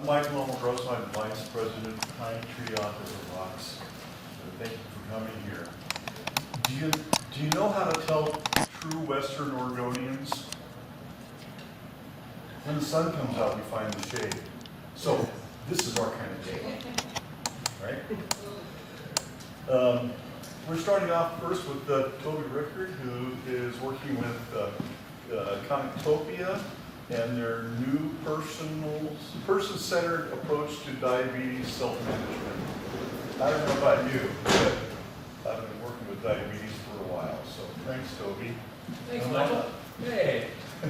Michael Gross, I'm Vice President of KindTree Autism Rocks. Thank you for coming here. Do you know how to tell true Western Oregonians? When the sun comes out, we find the shade. So this is our kind of day, right? We're starting off first with Toby Rickard, who is working with Connectopia and their new person-centered approach to diabetes self-management. I don't know about you, but I've been working with diabetes for a while, so thanks, Toby. Thanks, Michael. Hey.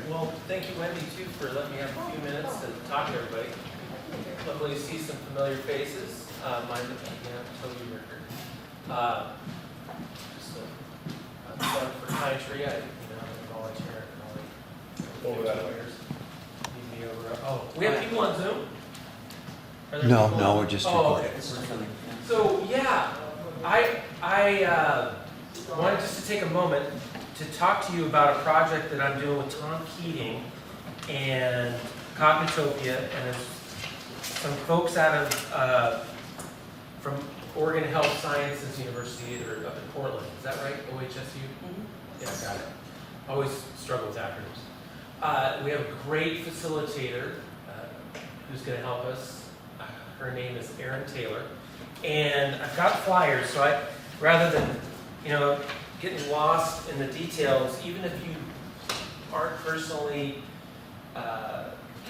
Well, thank you, Wendy, too, for letting me have a few minutes to talk to everybody. Lovely to see some familiar faces. Mine, Toby Rickard. I'm for KindTree. I'm a volunteer at Over that way. Oh, we have people on Zoom? No, we're just recording. recording. So yeah, I wanted just to take a moment to talk to you about a project that I'm doing with Tom Keating and Cognitopia, and there's some folks out of from Oregon Health Sciences University that are up in Portland. Is that right? OHSU? Mm-hmm. Yeah, got it. Always struggle with acronyms. We have a great facilitator who's going to help us. Her name is Erin Taylor. And I've got flyers, so rather than, getting lost in the details, even if you aren't personally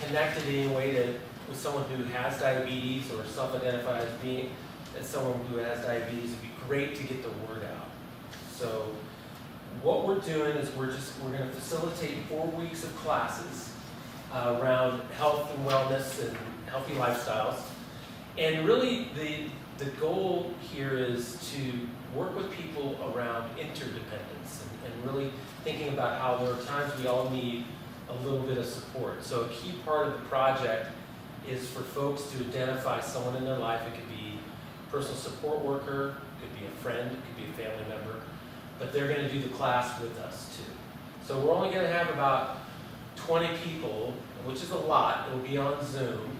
connected in any way with someone who has diabetes or self-identifies as being as someone who has diabetes, it'd be great to get the word out. So what we're doing is we're going to facilitate 4 weeks of classes around health and wellness and healthy lifestyles. And really the goal here is to work with people around interdependence and really thinking about how there are times we all need a little bit of support. So a key part of the project is for folks to identify someone in their life. It could be a personal support worker, it could be a friend, it could be a family member, but they're going to do the class with us too. So we're only going to have about 20 people, which is a lot. It will be on Zoom.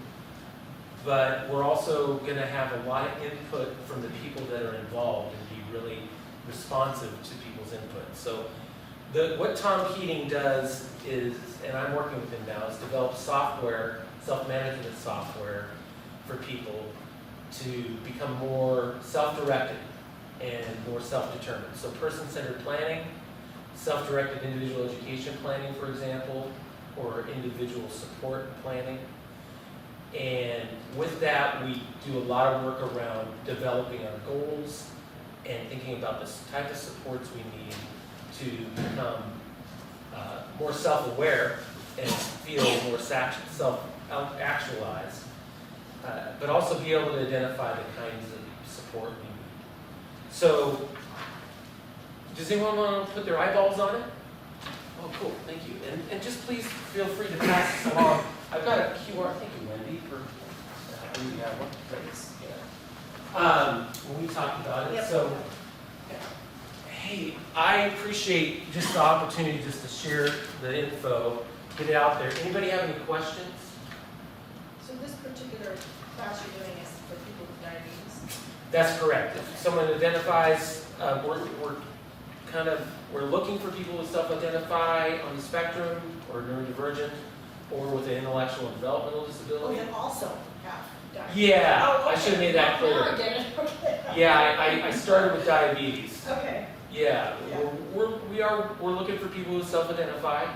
But we're also going to have a lot of input from the people that are involved and be really responsive to people's input. So what Tom Keating does is, and I'm working with him now, is develop software, self-management software for people to become more self-directed and more self-determined. So person-centered planning, self-directed individual education planning, for example, or individual support planning. And with that, we do a lot of work around developing our goals and thinking about the type of supports we need to become more self-aware and feel more self-actualized, but also be able to identify the kinds of support we need. So, does anyone want to put their eyeballs on it? Oh, cool, thank you. And just please feel free to pass this along. I've got a QR, thank you, Wendy, for one place. Yeah. When we talked about it. Yep. So, hey, I appreciate just the opportunity just to share the info, get it out there. Anybody have any questions? So this particular class you're doing is for people with diabetes? That's correct. If someone identifies, we're looking for people who self-identify on the spectrum or neurodivergent or with an intellectual and developmental Oh, disability. they also have diabetes? Yeah, Oh, okay. I should have made that clear. Now I get it. Okay. Yeah, I started with diabetes. Okay. Yeah, Yeah. we're looking for people who self-identify,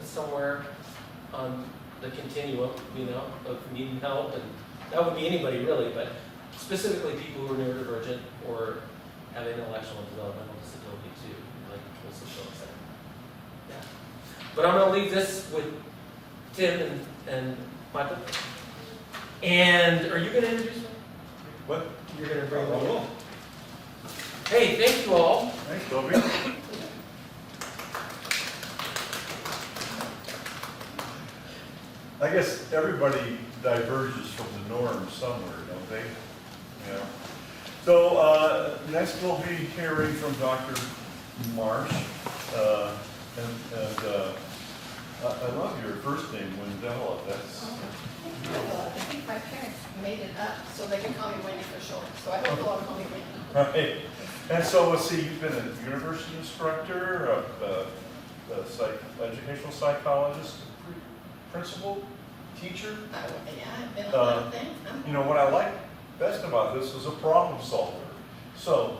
somewhere on the continuum, of needing help, and that would be anybody really, but specifically people who are neurodivergent or have intellectual and developmental disability too, like most of folks have. Yeah. But I'm going to leave this with Tim and Michael. And are you going to introduce me? What? You're going to bring me Oh, in. Hey, thank you all. thanks, Toby. I guess everybody diverges from the norm somewhere, don't they? Yeah. So next we'll be hearing from Dr. Marsh, I love your first name, Wendela. That's I think my so they can call me Wendy for short. So I hope they'll all call me Wendy. Right. And so let's see, you've been a university instructor, educational psychologist, principal, teacher. Yeah, I've been a lot of things. You know, what I like best about this is a problem solver. So,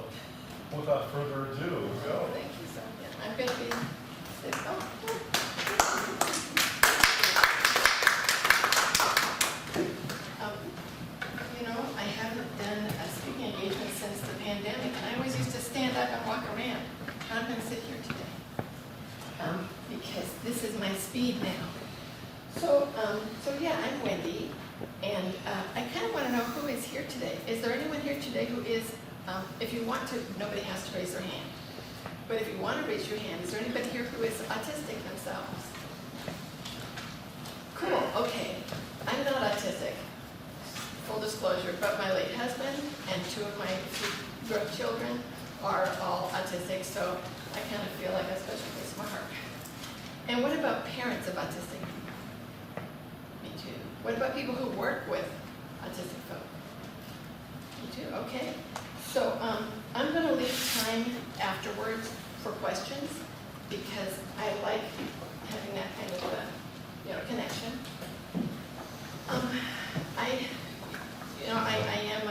without further ado, go. Thank you so much. I'm going to be, you know, I haven't done a speaking engagement since the pandemic, and I always used to stand up and walk around. I'm going to sit here today because this is my speed now. So yeah, I'm Wendy, and I kind of want to know who is here today. Is there anyone here today who is, if you want to, nobody has to raise their hand. But if you want to raise your hand, is there anybody here who is autistic themselves? Cool, okay. I'm not autistic, full disclosure, but my late husband and two of my grown children are all autistic, so I kind of feel like a special place in my heart. And what about parents of autistic people? Me too. What about people who work with autistic folk? Me too, okay. So I'm going to leave time afterwards for questions because I like having that kind of a, connection. I am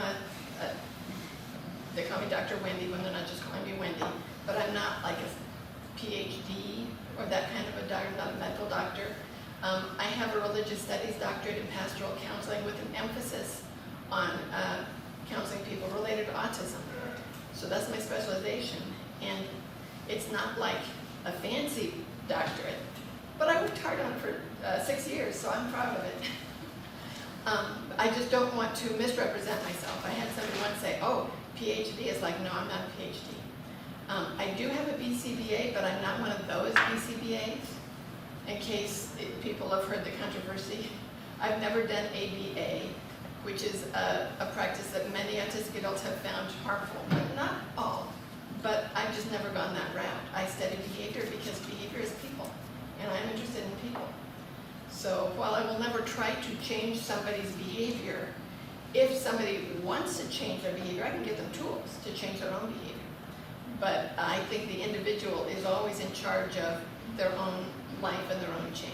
they call me Dr. Wendy when they're not just calling me Wendy, but I'm not like a PhD or that kind of a doctor, not a medical doctor. I have a religious studies doctorate in pastoral counseling with an emphasis on counseling people related to autism. So that's my specialization, and it's not like a fancy doctorate, but I worked hard on it for 6 years, so I'm proud of it. I just don't want to misrepresent myself. I had somebody once say, oh, PhD is like, no, I'm not a PhD. I do have a BCBA, but I'm not one of those BCBAs. In case people have heard the controversy, I've never done ABA, which is a practice that many autistic adults have found harmful, but not all. But I've just never gone that route. I study behavior because behavior is people, and I'm interested in people. So while I will never try to change somebody's behavior, if somebody wants to change their behavior, I can give them tools to change their own behavior. But I think the individual is always in charge of their own life and their own change.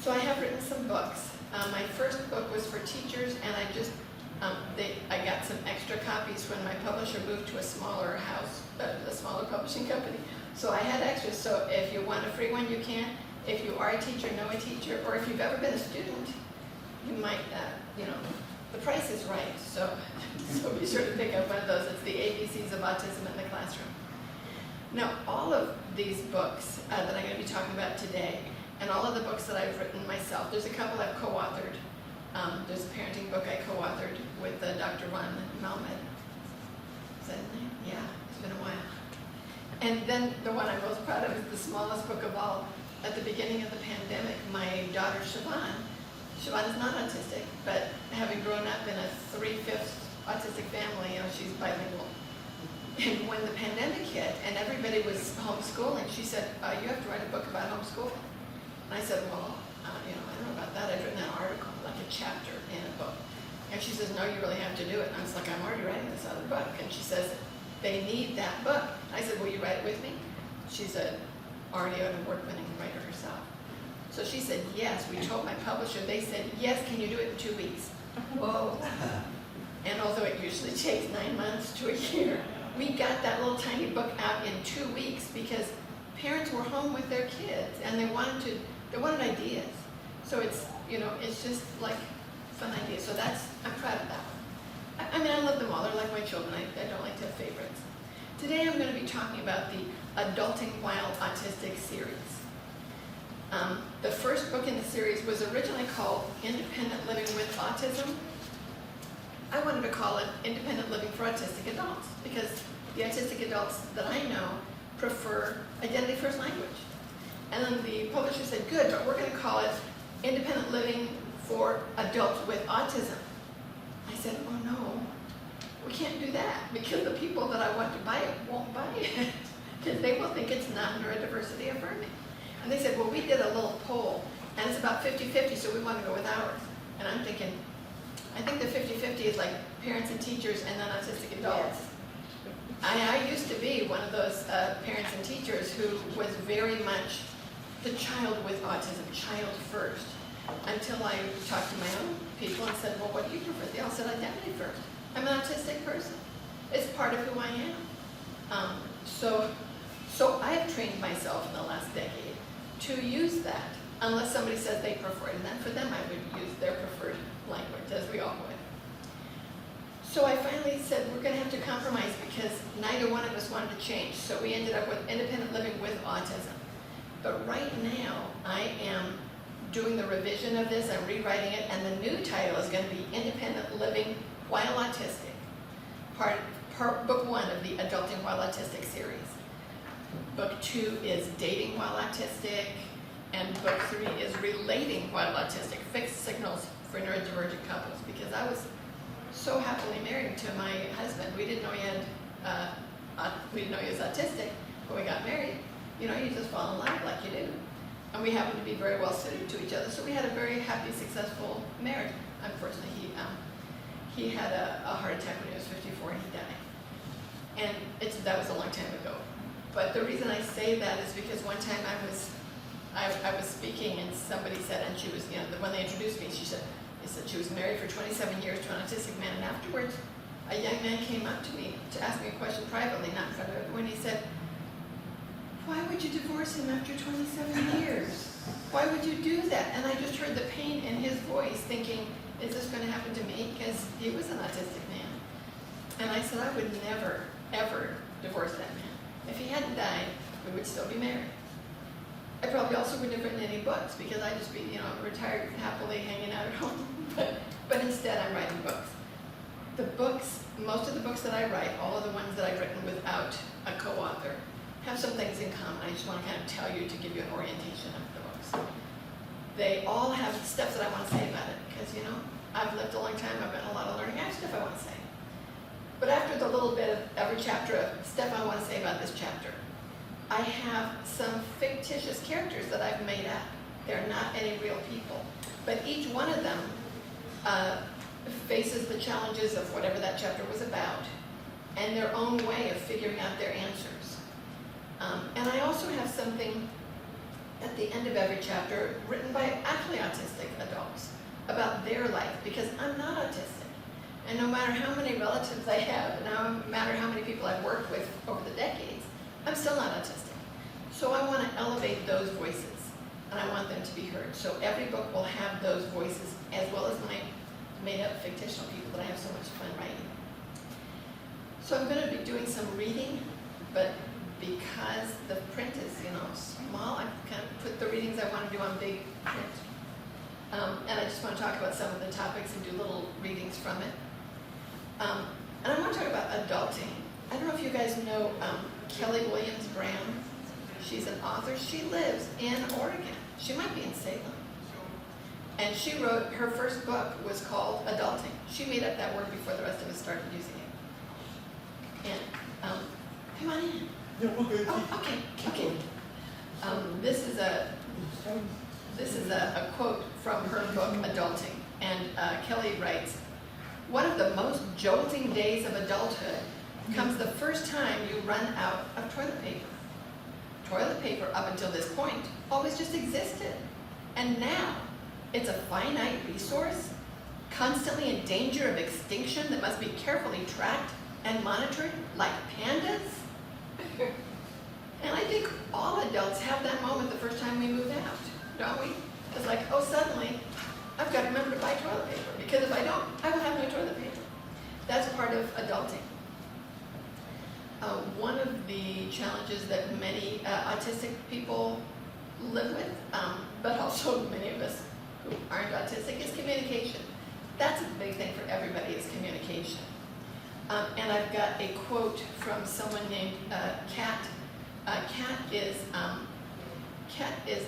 So I have written some books. My first book was for teachers, and I got some extra copies when my publisher moved to a smaller house, a smaller publishing company. So I had extras. So if you want a free one, you can. If you are a teacher, know a teacher, or if you've ever been a student, you might, the price is right. So be sure to pick up one of those. It's the ABCs of Autism in the Classroom. Now, all of these books that I'm going to be talking about today, and all of the books that I've written myself, there's a couple I've co-authored. There's a parenting book I co-authored with Dr. Ron Malmed. Is that his name? Yeah, it's been a while. And then the one I'm most proud of is the smallest book of all. At the beginning of the pandemic, my daughter Siobhan is not autistic, but having grown up in a 3/5 autistic family, she's bilingual. And when the pandemic hit and everybody was homeschooling, she said, you have to write a book about homeschooling. And I said, well, I don't know about that. I've written an article, like a chapter in a book. And she says, no, you really have to do it. And I was like, I'm already writing this other book. And she says, they need that book. I said, will you write it with me? She's already an award-winning writer herself. So she said, yes. We told my publisher, they said, yes, can you do it in 2 weeks? Whoa. And although it usually takes 9 months to a year, we got that little tiny book out in 2 weeks because parents were home with their kids and they wanted ideas. So it's just like fun ideas. So I'm proud of that one. I love them all. They're like my children. I don't like to have favorites. Today I'm going to be talking about the Adulting While Autistic series. The first book in the series was originally called Independent Living with Autism. I wanted to call it Independent Living for Autistic Adults because the autistic adults that I know prefer identity first language. And then the publisher said, good, but we're going to call it Independent Living for Adults with Autism. I said, oh no, we can't do that because the people that I want to buy it won't buy it because they will think it's not neurodiversity affirming. And they said, well, we did a little poll and it's about 50-50, so we want to go with ours. And I'm thinking, I think the 50-50 is like parents and teachers and non-autistic adults. I used to be one of those parents and teachers who was very much the child with autism, child first, until I talked to my own people and said, well, what do you prefer? They all said identity first. I'm an autistic person. It's part of who I am. So I have trained myself in the last decade to use that, unless somebody says they prefer it, and then for them I would use their preferred language, as we all would. So I finally said, we're gonna have to compromise because neither one of us wanted to change. So we ended up with independent living with autism. But right now, I am doing the revision of this, I'm rewriting it, and the new title is gonna be Independent Living While Autistic, book 1 of the Adulting While Autistic series. Book 2 is Dating While Autistic, and book 3 is Relating While Autistic, Fixed Signals for Neurodivergent Couples, because I was so happily married to my husband. We didn't know he was autistic when we got married. You know, you just fall in love like you do. And we happened to be very well suited to each other, so we had a very happy, successful marriage. Unfortunately, he had a heart attack when he was 54 and he died. And that was a long time ago. But the reason I say that is because one time I was speaking and somebody said, and she was, you know, when they introduced me, they said she was married for 27 years to an autistic man, and afterwards a young man came up to me to ask me a question privately, not in front of everyone. He said, why would you divorce him after 27 years? Why would you do that? And I just heard the pain in his voice, thinking, is this going to happen to me? Because he was an autistic man. And I said, I would never, ever divorce that man. If he hadn't died, we would still be married. I probably also wouldn't have written any books because I'd just be, you know, retired, happily hanging out at home. But instead, I'm writing books. The books, most of the books that I write, all of the ones that I've written without a co-author, have some things in common. I just want to kind of tell you to give you an orientation of the books. They all have stuff that I want to say about it because, you know, I've lived a long time. I've done a lot of learning. I have stuff I want to say. But after the little bit of every chapter of stuff I want to say about this chapter, I have some fictitious characters that I've made up. They're not any real people. But each one of them faces the challenges of whatever that chapter was about and their own way of figuring out their answers. And I also have something at the end of every chapter written by actually autistic adults about their life, because I'm not autistic. And no matter how many relatives I have, and no matter how many people I've worked with over the decades, I'm still not autistic. So I want to elevate those voices, and I want them to be heard. So every book will have those voices, as well as my made-up fictional people that I have so much fun writing. So I'm going to be doing some reading, but because the print is, you know, small, I kind of put the readings I want to do on big print. And I just want to talk about some of the topics and do little readings from it. And I want to talk about adulting. I don't know if you guys know Kelly Williams Brown. She's an author. She lives in Oregon. She might be in Salem. And she wrote, her first book was called Adulting. She made up that word before the rest of us started using it. And come on in. Yeah, okay. Oh, okay. This is a quote from her book, Adulting. And Kelly writes, one of the most jolting days of adulthood comes the first time you run out of toilet paper. Toilet paper, up until this point, always just existed. And now, it's a finite resource, constantly in danger of extinction that must be carefully tracked and monitored like pandas. And I think all adults have that moment the first time we move out, don't we? It's like, oh, suddenly, I've got to remember to buy toilet paper, because if I don't, I will have no toilet paper. That's part of adulting. One of the challenges that many autistic people live with, but also many of us who aren't autistic, is communication. That's a big thing for everybody, is communication. And I've got a quote from someone named Kat. Kat is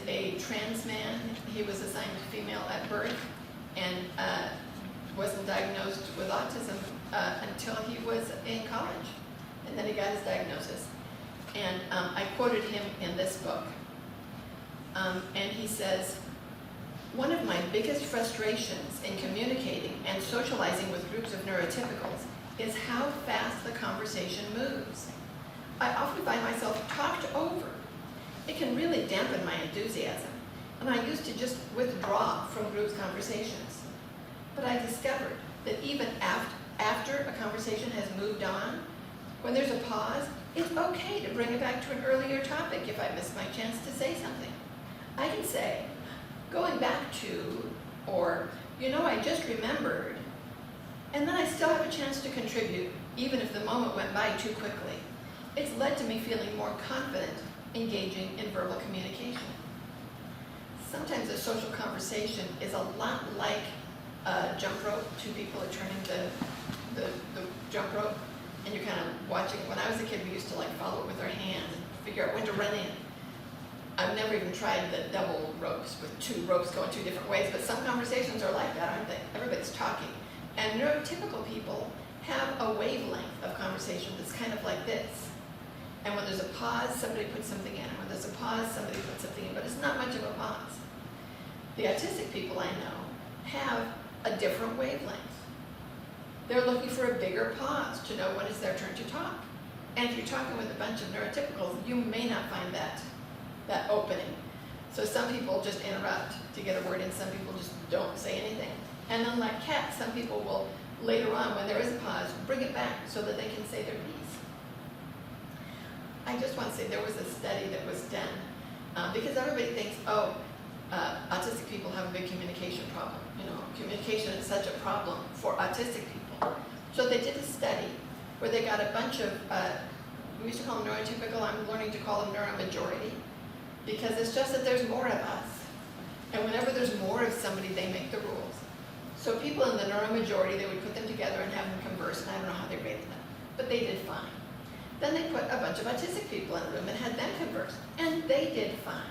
a trans man. He was assigned female at birth and wasn't diagnosed with autism until he was in college. And then he got his diagnosis. And I quoted him in this book. And he says, One of my biggest frustrations in communicating and socializing with groups of neurotypicals is how fast the conversation moves. I often find myself talked over. It can really dampen my enthusiasm, and I used to just withdraw from group conversations. But I discovered that even after a conversation has moved on, when there's a pause, it's okay to bring it back to an earlier topic if I missed my chance to say something. I can say, going back to, or, I just remembered, and then I still have a chance to contribute, even if the moment went by too quickly. It's led to me feeling more confident engaging in verbal communication. Sometimes a social conversation is a lot like a jump rope. Two people are turning the jump rope, and you're kind of watching. When I was a kid, we used to follow it with our hands and figure out when to run in. I've never even tried the double ropes with two ropes going two different ways, but some conversations are like that, aren't they? Everybody's talking. And neurotypical people have a wavelength of conversation that's kind of like this. And when there's a pause, somebody puts something in. And when there's a pause, somebody puts something in. But it's not much of a pause. The autistic people I know have a different wavelength. They're looking for a bigger pause to know when it's their turn to talk. And if you're talking with a bunch of neurotypicals, you may not find that opening. So some people just interrupt to get a word in. Some people just don't say anything. And then like cats, some people will later on, when there is a pause, bring it back so that they can say their piece. I just want to say there was a study that was done because everybody thinks, autistic people have a big communication problem. Communication is such a problem for autistic people. So they did a study where they got a bunch of, we used to call them neurotypical, I'm learning to call them neuromajority, because it's just that there's more of us. And whenever there's more of somebody, they make the rules. So people in the neuromajority, they would put them together and have them converse, and I don't know how they rated them, but they did fine. Then they put a bunch of autistic people in a room and had them converse, and they did fine.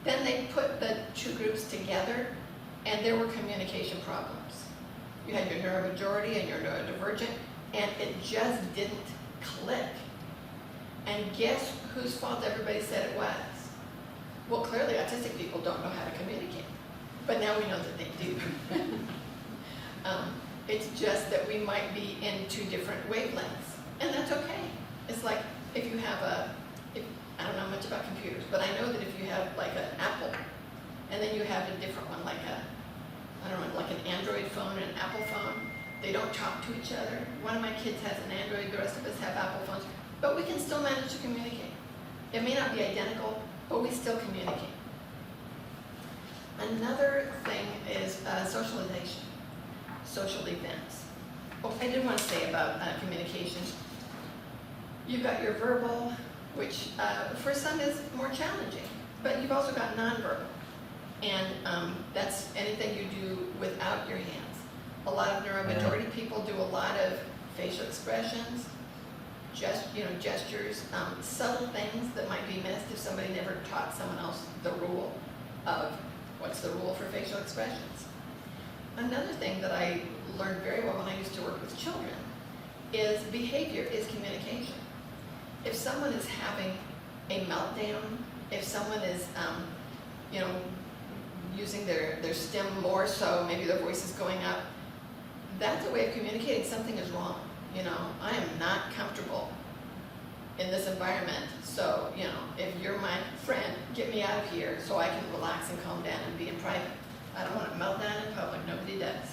Then they put the two groups together, and there were communication problems. You had your neuromajority and your neurodivergent, and it just didn't click. And guess whose fault everybody said it was? Well, clearly autistic people don't know how to communicate, but now we know that they do. It's just that we might be in two different wavelengths, and that's okay. It's like if you have I don't know much about computers, but I know that if you have like an Apple, and then you have a different one like an Android phone and an Apple phone, they don't talk to each other. One of my kids has an Android, the rest of us have Apple phones, but we can still manage to communicate. It may not be identical, but we still communicate. Another thing is socialization, social events. Oh, I did want to say about communication. You've got your verbal, which for some is more challenging, but you've also got nonverbal. And that's anything you do without your hands. A lot of neuromajority people do a lot of facial expressions, gestures, subtle things that might be missed if somebody never taught someone else the rule of what's the rule for facial expressions. Another thing that I learned very well when I used to work with children is behavior is communication. If someone is having a meltdown, if someone is, using their stem more so, maybe their voice is going up, that's a way of communicating something is wrong. I am not comfortable in this environment, so, if you're my friend, get me out of here so I can relax and calm down and be in private. I don't want to melt down in public, nobody does.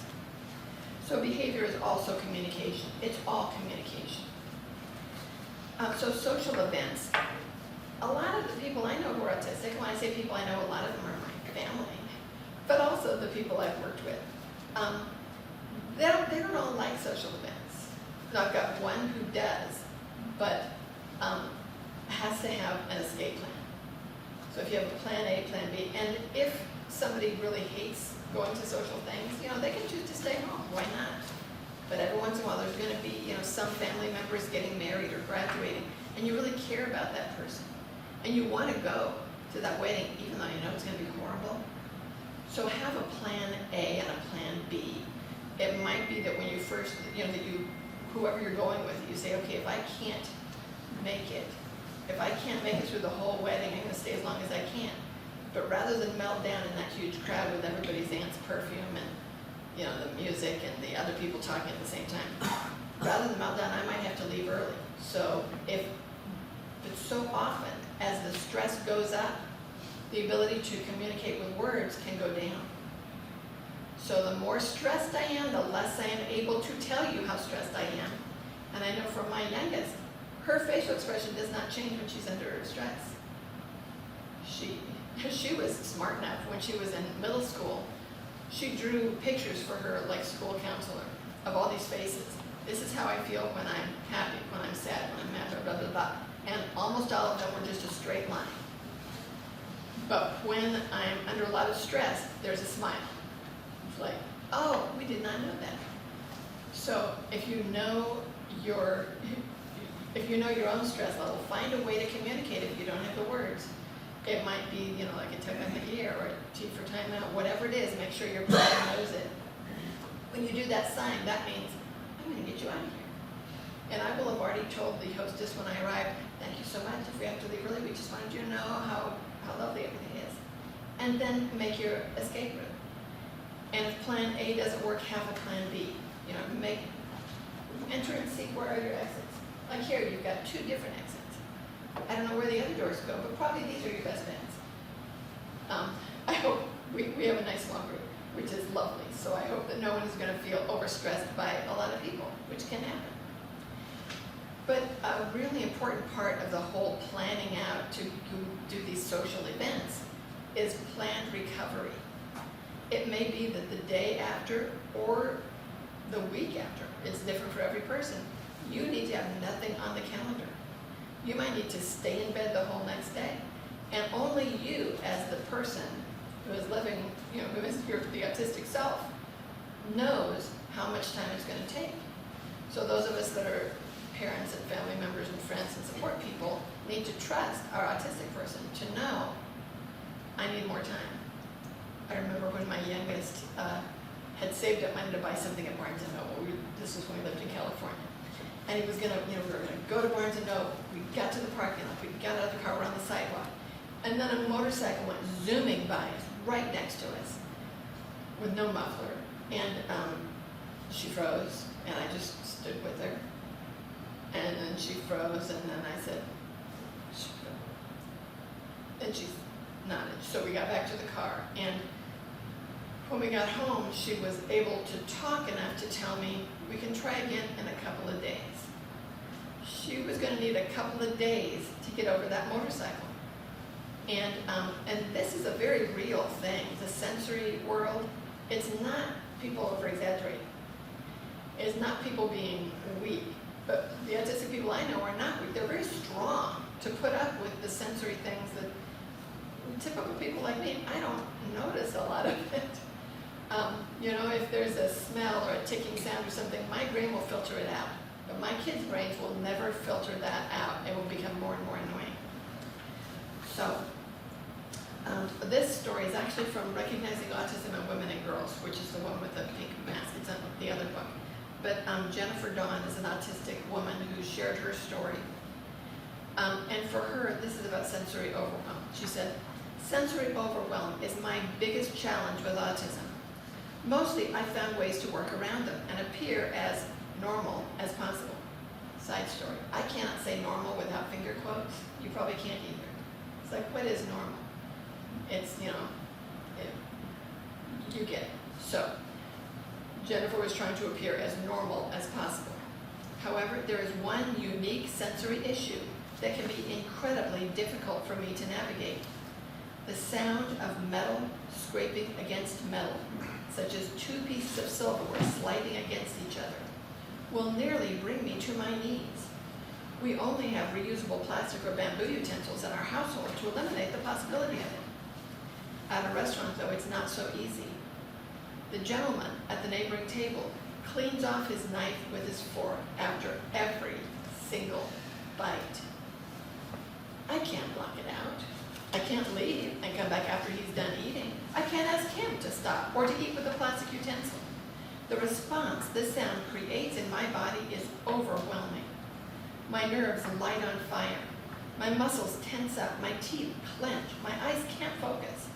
So behavior is also communication. It's all communication. So social events. A lot of the people I know who are autistic, when I say people I know, a lot of them are my family, but also the people I've worked with. They don't all like social events. Now, I've got one who does, but has to have an escape plan. So if you have a plan A, plan B, and if somebody really hates going to social things, they can choose to stay home. Why not? But every once in a while, there's going to be, some family members getting married or graduating, and you really care about that person, and you want to go to that wedding, even though you know it's going to be horrible. So have a plan A and a plan B. It might be that when you first, whoever you're going with, you say, okay, if I can't make it through the whole wedding, I'm going to stay as long as I can. But rather than melt down in that huge crowd with everybody's aunt's perfume and, you know, the music and the other people talking at the same time, rather than melt down, I might have to leave early. So if it's so often as the stress goes up, the ability to communicate with words can go down. So the more stressed I am, the less I am able to tell you how stressed I am. And I know from my youngest, her facial expression does not change when she's under stress. She was smart enough when she was in middle school. She drew pictures for her like school counselor of all these faces. This is how I feel when I'm happy, when I'm sad, when I'm mad, blah, blah, blah. And almost all of them were just a straight line. But when I'm under a lot of stress, there's a smile. It's like, oh, we did not know that. So if you know your own stress level, find a way to communicate if you don't have the words. It might be, you know, like a tug on the ear or a T for timeout, whatever it is, make sure your partner knows it. When you do that sign, that means, I'm gonna get you out of here. And I will have already told the hostess when I arrive, thank you so much, if we have to leave early, we just wanted you to know how lovely everything is. And then make your escape route. And if plan A doesn't work, have a plan B. You know, enter and see where are your exits. Like here, you've got 2 different exits. I don't know where the other doors go, but probably these are your best bets. I hope we have a nice long route, which is lovely. So I hope that no one is going to feel overstressed by a lot of people, which can happen. But a really important part of the whole planning out to do these social events is planned recovery. It may be that the day after or the week after, it's different for every person. You need to have nothing on the calendar. You might need to stay in bed the whole next day. And only you, as the person who is living, you know, who is the autistic self, knows how much time it's going to take. So those of us that are parents and family members and friends and support people need to trust our autistic person to know, I need more time. I remember when my youngest had saved up money to buy something at Barnes & Noble. This was when we lived in California. And he was gonna, you know, we were gonna go to Barnes & Noble. We got to the parking lot, we got out of the car, we're on the sidewalk. And then a motorcycle went zooming by us, right next to us, with no muffler. And she froze, and I just stood with her. And then she froze, and then I said, shh. And she nodded. So we got back to the car, and when we got home, she was able to talk enough to tell me, we can try again in a couple of days. She was going to need a couple of days to get over that motorcycle. And this is a very real thing. The sensory world, it's not people over-exaggerating. It's not people being weak. But the autistic people I know are not weak. They're very strong to put up with the sensory things that typical people like me, I don't notice a lot of it. You know, if there's a smell or a ticking sound or something, my brain will filter it out. But my kids' brains will never filter that out. It will become more and more annoying. So, this story is actually from Recognizing Autism in Women and Girls, which is the one with the pink mask. It's in the other book. But Jennifer Dawn is an autistic woman who shared her story. And for her, this is about sensory overwhelm. She said, sensory overwhelm is my biggest challenge with autism. Mostly, I found ways to work around them and appear as normal as possible. Side story. I cannot say normal without finger quotes. You probably can't either. It's like, what is normal? It's, you know, you get it. So, Jennifer was trying to appear as normal as possible. However, there is one unique sensory issue that can be incredibly difficult for me to navigate. The sound of metal scraping against metal, such as 2 pieces of silverware sliding against each other, will nearly bring me to my knees. We only have reusable plastic or bamboo utensils in our household to eliminate the possibility of it. At a restaurant, though, it's not so easy. The gentleman at the neighboring table cleans off his knife with his fork after every single bite. I can't block it out. I can't leave and come back after he's done eating. I can't ask him to stop or to eat with a plastic utensil. The response this sound creates in my body is overwhelming. My nerves light on fire. My muscles tense up, my teeth clench, my eyes can't focus.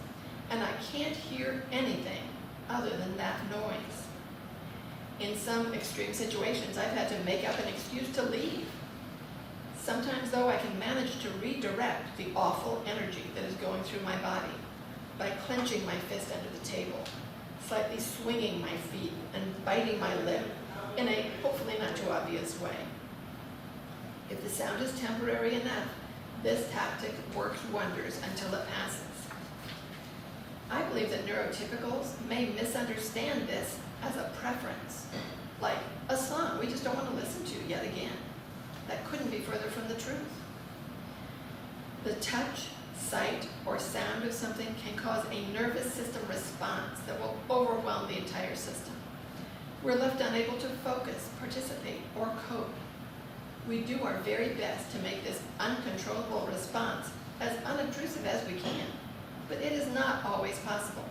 can't hear anything other than that noise. In some extreme situations, I've had to make up an excuse to leave. Sometimes, though, I can manage to redirect the awful energy that is going through my body by clenching my fist under the table, slightly swinging my feet, and biting my lip in a hopefully not too obvious way. If the sound is temporary enough, this tactic works wonders until it passes. I believe that neurotypicals may misunderstand this as a preference, like a song we just don't want to listen to yet again. That couldn't be further from the truth. The touch, sight, or sound of something can cause a nervous system response that will overwhelm the entire system. We're left unable to focus, participate, or cope. We do our very best to make this uncontrollable response as unobtrusive as we can, but it is not always possible.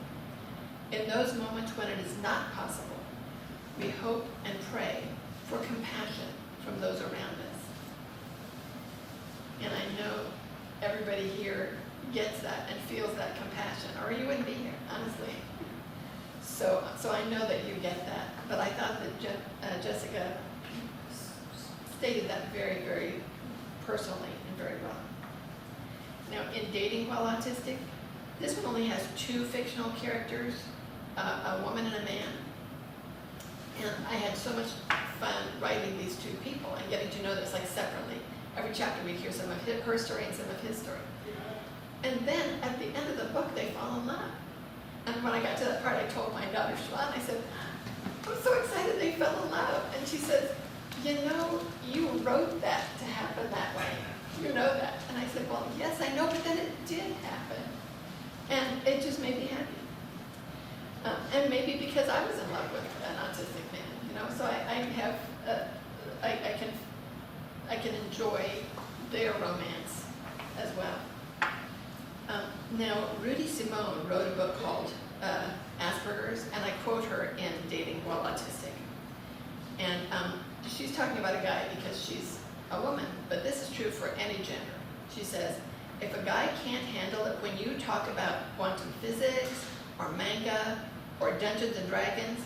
In those moments when it is not possible, we hope and pray for compassion from those around us. And I know everybody here gets that and feels that compassion, or you wouldn't be here, honestly. So I know that you get that, but I thought that Jessica stated that very, very personally and very well. Now, in Dating While Autistic, this one only has 2 fictional characters, a woman and a man. And I had so much fun writing these 2 people and getting to know them like separately. Every chapter we'd hear some of her story and some of his story. And then at the end of the book, they fall in love. And when I got to that part, I told my daughter, Schwan, I said, I'm so excited they fell in love. And she says, you know, you wrote that to happen that way. You know that. And I said, well, yes, I know, but then it did happen. And it just made me happy. And maybe because I was in love with an autistic man, you know, so I can enjoy their romance as well. Now, Rudy Simone wrote a book called Asperger's, and I quote her in Dating While Autistic. And she's talking about a guy because she's a woman, but this is true for any gender. She says, if a guy can't handle it when you talk about quantum physics or manga or Dungeons and Dragons,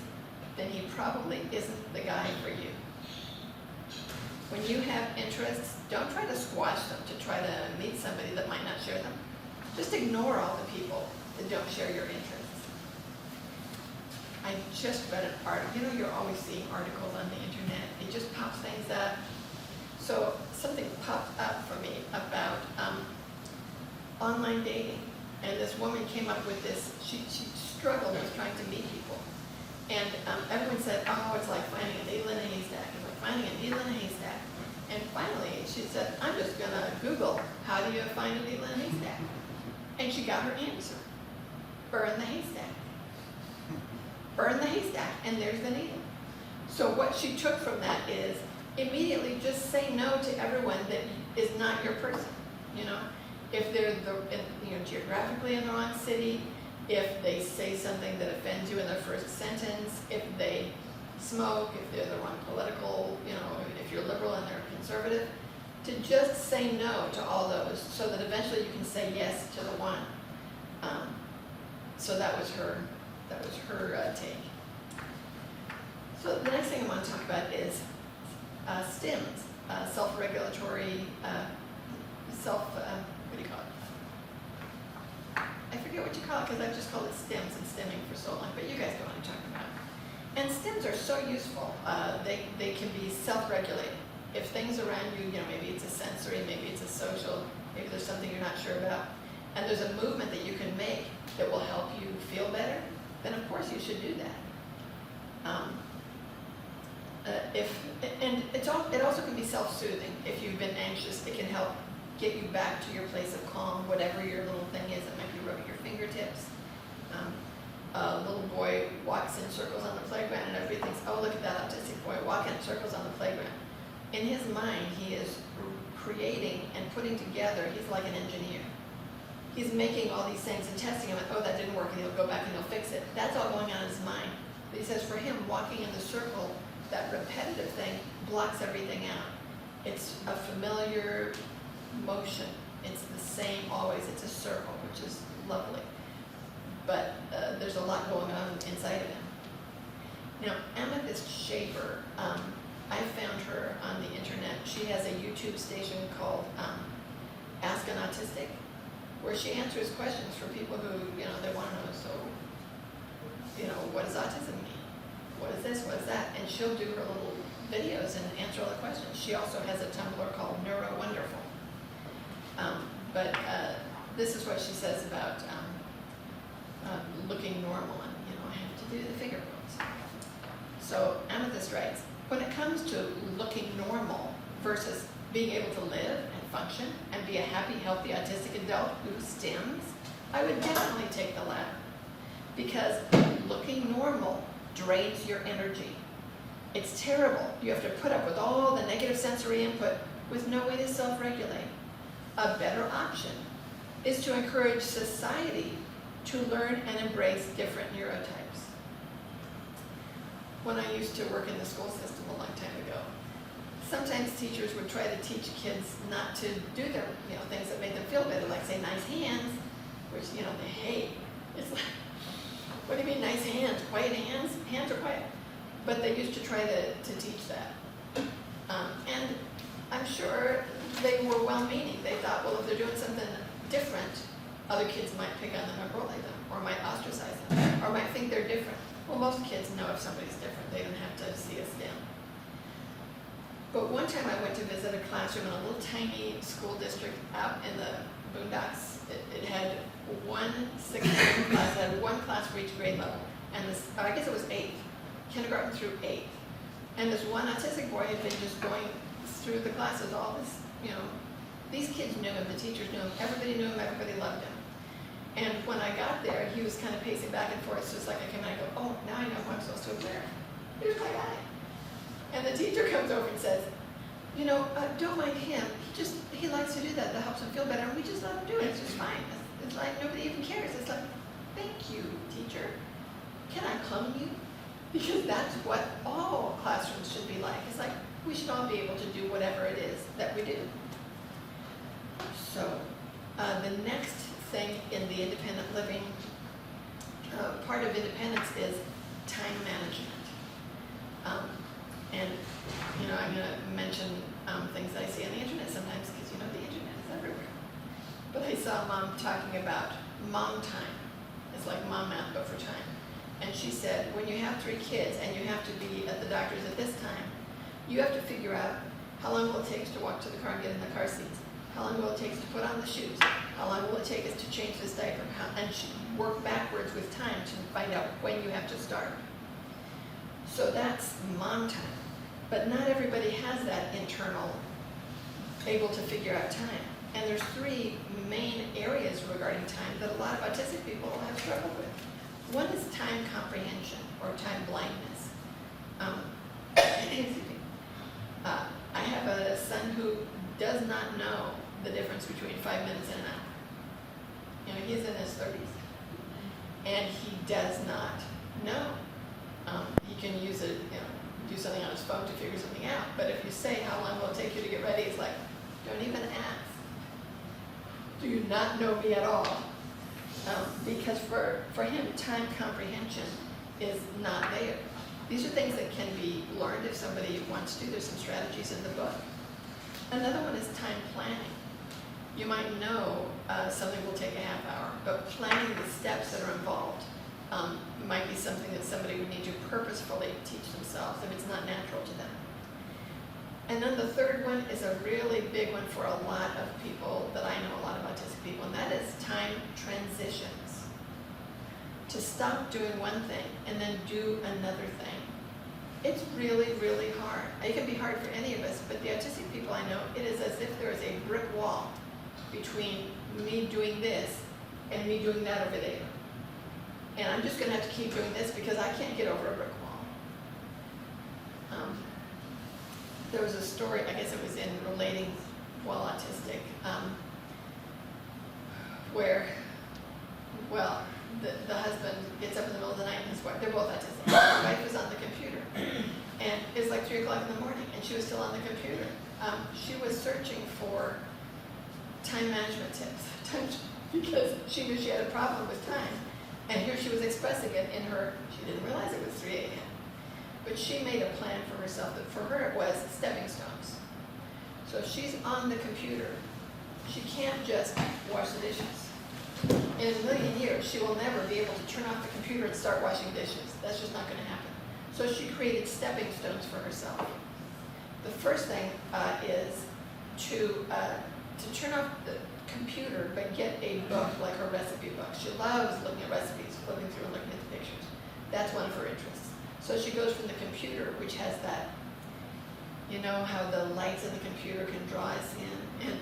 then he probably isn't the guy for you. When you have interests, don't try to squash them to try to meet somebody that might not share them. Just ignore all the people that don't share your interests. I just read an article. You know, you're always seeing articles on the internet. It just pops things up. So something popped up for me about online dating. And this woman came up with this. She struggled with trying to meet people. And everyone said, oh, it's like finding a needle in a haystack. It's like finding a needle in a haystack. And finally, she said, I'm just going to Google, how do you find a needle in a haystack? And she got her answer. Burn the haystack. Burn the haystack, and there's the needle. So what she took from that is immediately just say no to everyone that is not your person. You know, if they're geographically in the wrong city, if they say something that offends you in their first sentence, if they smoke, if they're the wrong political, if you're liberal and they're conservative, to just say no to all those so that eventually you can say yes to the one. So that was her take. So the next thing I want to talk about is STIMs, self-regulatory, what do you call it? I forget what you call it because I've just called it STIMs and stimming for so long, but you guys know what I'm talking about. And STIMs are so useful. They can be self-regulating. If things around you, maybe it's a sensory, maybe it's a social, maybe there's something you're not sure about, and there's a movement that you can make that will help you feel better, then of course you should do that. It also can be self-soothing. If you've been anxious, it can help get you back to your place of calm, whatever your little thing is. It might be rubbing your fingertips. A little boy walks in circles on the playground and everybody thinks, oh, look at that autistic boy walking in circles on the playground. In his mind, he is creating and putting together, he's like an engineer. He's making all these things and testing them, and oh, that didn't work, and he'll go back and he'll fix it. That's all going on in his mind. But he says for him, walking in the circle, that repetitive thing blocks everything out. It's a familiar motion. It's the same always. It's a circle, which is lovely. But lot going on inside of him. Now, Amethyst Shaver, I found her on the internet. She has a YouTube station called Ask an Autistic, where she answers questions for people who, they want to know, so, what does autism mean? What is this, what is that? And she'll do her little videos and answer all the questions. She also has a Tumblr called Neuro Wonderful. But this is what she says about looking normal, and I have to do the finger quotes. So Amethyst writes, when it comes to looking normal versus being able to live and function and be a happy, healthy, autistic adult who stims, I would definitely take the latter. Because looking normal drains your energy. It's terrible. You have to put up with all the negative sensory input with no way to self-regulate. A better option is to encourage society to learn and embrace different neurotypes. When I used to work in the school system a long time ago, sometimes teachers would try to teach kids not to do their, things that made them feel better, like say nice hands, which, they hate. It's like, what do you mean nice hands? Quiet hands? Hands are quiet. But they used to try to teach that. And I'm sure they were well-meaning. They thought, well, if they're doing something different, other kids might pick on them and bully them, or might ostracize them, or might think they're different. Well, most kids know if somebody's different. They don't have to see us down. But one time I went to visit a classroom in a little tiny school district out in the boondocks. It had one sixth grade class, it had one class for each grade level. And this, I guess it was 8th, kindergarten through 8th. And this one autistic boy had been just going through the classes, all this, these kids knew him, the teachers knew him, everybody knew him, everybody loved him. And when I got there, he was kind of pacing back and forth, just like I came in, I go, oh, now I know who I'm supposed to observe. Here's my guy. And the teacher comes over and says, don't mind him. He likes to do that. That helps him feel better. And we just let him do it. It's just fine. It's like nobody even cares. It's like, thank you, teacher. Can I clone you? Because that's what all classrooms should be like. It's like we should all be able to do whatever it is that we do. So the next thing in the independent living part of independence is time management. And I'm going to mention things that I see on the internet sometimes because the internet is everywhere. But I saw a mom talking about mom time. It's like mom math but for time. And she said, when you have 3 kids and you have to be at the doctor's at this time, you have to figure out how long will it take us to walk to the car and get in the car seats. How long will it take us to put on the shoes? How long will it take us to change this diaper? And she work backwards with time to find out when you have to start. So that's mom time. But not everybody has that internal, able to figure out time. And there's 3 main areas regarding time that a lot of autistic people have struggled with. One is time comprehension or time blindness. Excuse me. I have a son who does not know the difference between 5 minutes and an hour. He's in his 30s. And he does not know. He can use it, do something on his phone to figure something out. But if you say, how long will it take you to get ready? It's like, don't even ask. Do you not know me at all? Because for him, time comprehension is not there. These are things that can be learned if somebody wants to. There's some strategies in the book. Another one is time planning. You might know something will take a half hour, but planning the steps that are involved might be something that somebody would need to purposefully teach themselves if it's not natural to them. And then the third one is a really big one for a lot of people that I know, a lot of autistic people, and that is time transitions. To stop doing one thing and then do another thing. It's really, really hard. It can be hard for any of us, but the autistic people I know, it is as if there is a brick wall between me doing this and me doing that over there. And I'm just going to have to keep doing this because I can't get over a brick wall. There was a story, I guess it was in Relating While Autistic, where, the husband gets up in the middle of the night and his wife, they're both autistic. His wife is on the computer. And it's like 3 o'clock in the morning and she was still on the computer. She was searching for time management tips because she knew she had a problem with time. And here she was exposed expressing it in her, she didn't realize it was 3 a.m. But she made a plan for herself that for her it was stepping stones. So if she's on the computer, she can't just wash the dishes. In a million years, she will never be able to turn off the computer and start washing dishes. That's just not going to happen. So she created stepping stones for herself. The first thing is to turn off the computer, but get a book like her recipe book. She loves looking at recipes, flipping through and looking at the pictures. That's one of her interests. So she goes from the computer, which has that, you know how the lights in the computer can draw us in and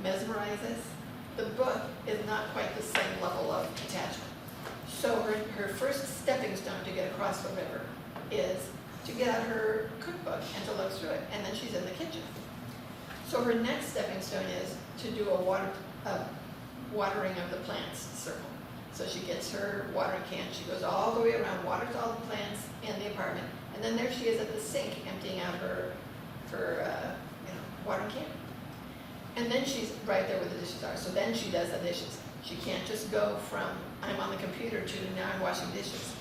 mesmerize us? The book is not quite the same level of attachment. So her first stepping stone to get across the river is to get out her cookbook and to look through it, and then she's in the kitchen. So her next stepping stone is to do a watering of the plants circle. So she gets her watering can, she goes all the way around, waters all the plants in the apartment, and then there she is at the sink emptying out her watering can. And then she's right there where the dishes are. So then she does the dishes. She can't just go from I'm on the computer to now I'm washing dishes.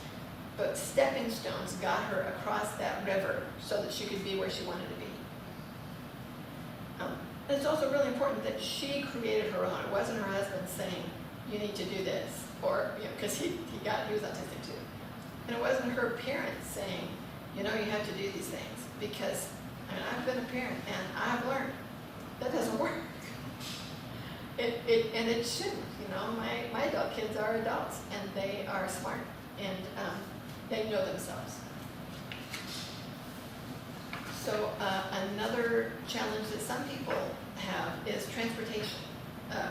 But stepping stones got her across that river so that she could be where she wanted to be. And it's also really important that she created her own. It wasn't her husband saying, you need to do this, or, because he was autistic too. And it wasn't her parents saying, you have to do these things, because I've been a parent and I've learned that doesn't work. And it shouldn't, my adult kids are adults and they are smart and they know themselves. So another challenge that some people have is transportation.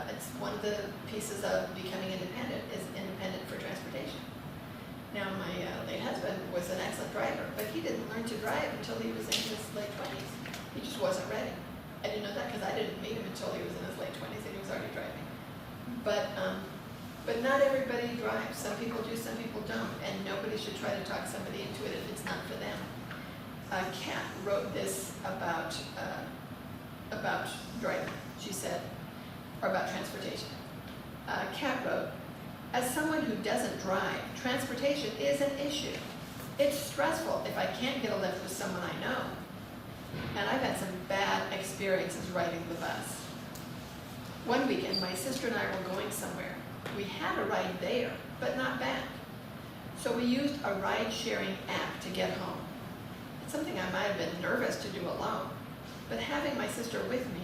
It's one of the pieces of becoming independent is independent for transportation. Now my late husband was an excellent driver, but he didn't learn to drive until he was in his late 20s. He just wasn't ready. I didn't know that because I didn't meet him until he was in his late 20s and he was already driving. But not everybody drives. Some people do, some people don't, and nobody should try to talk somebody into it if it's not for them. Kat wrote this about driving, she said, or about transportation. Kat wrote, as someone who doesn't drive, transportation is an issue. It's stressful if I can't get a lift with someone I know. And I've had some bad experiences riding the bus. One weekend, my sister and I were going somewhere. We had a ride there, but not back. So we used a ride-sharing app to get home. It's something I might have been nervous to do alone, but having my sister with me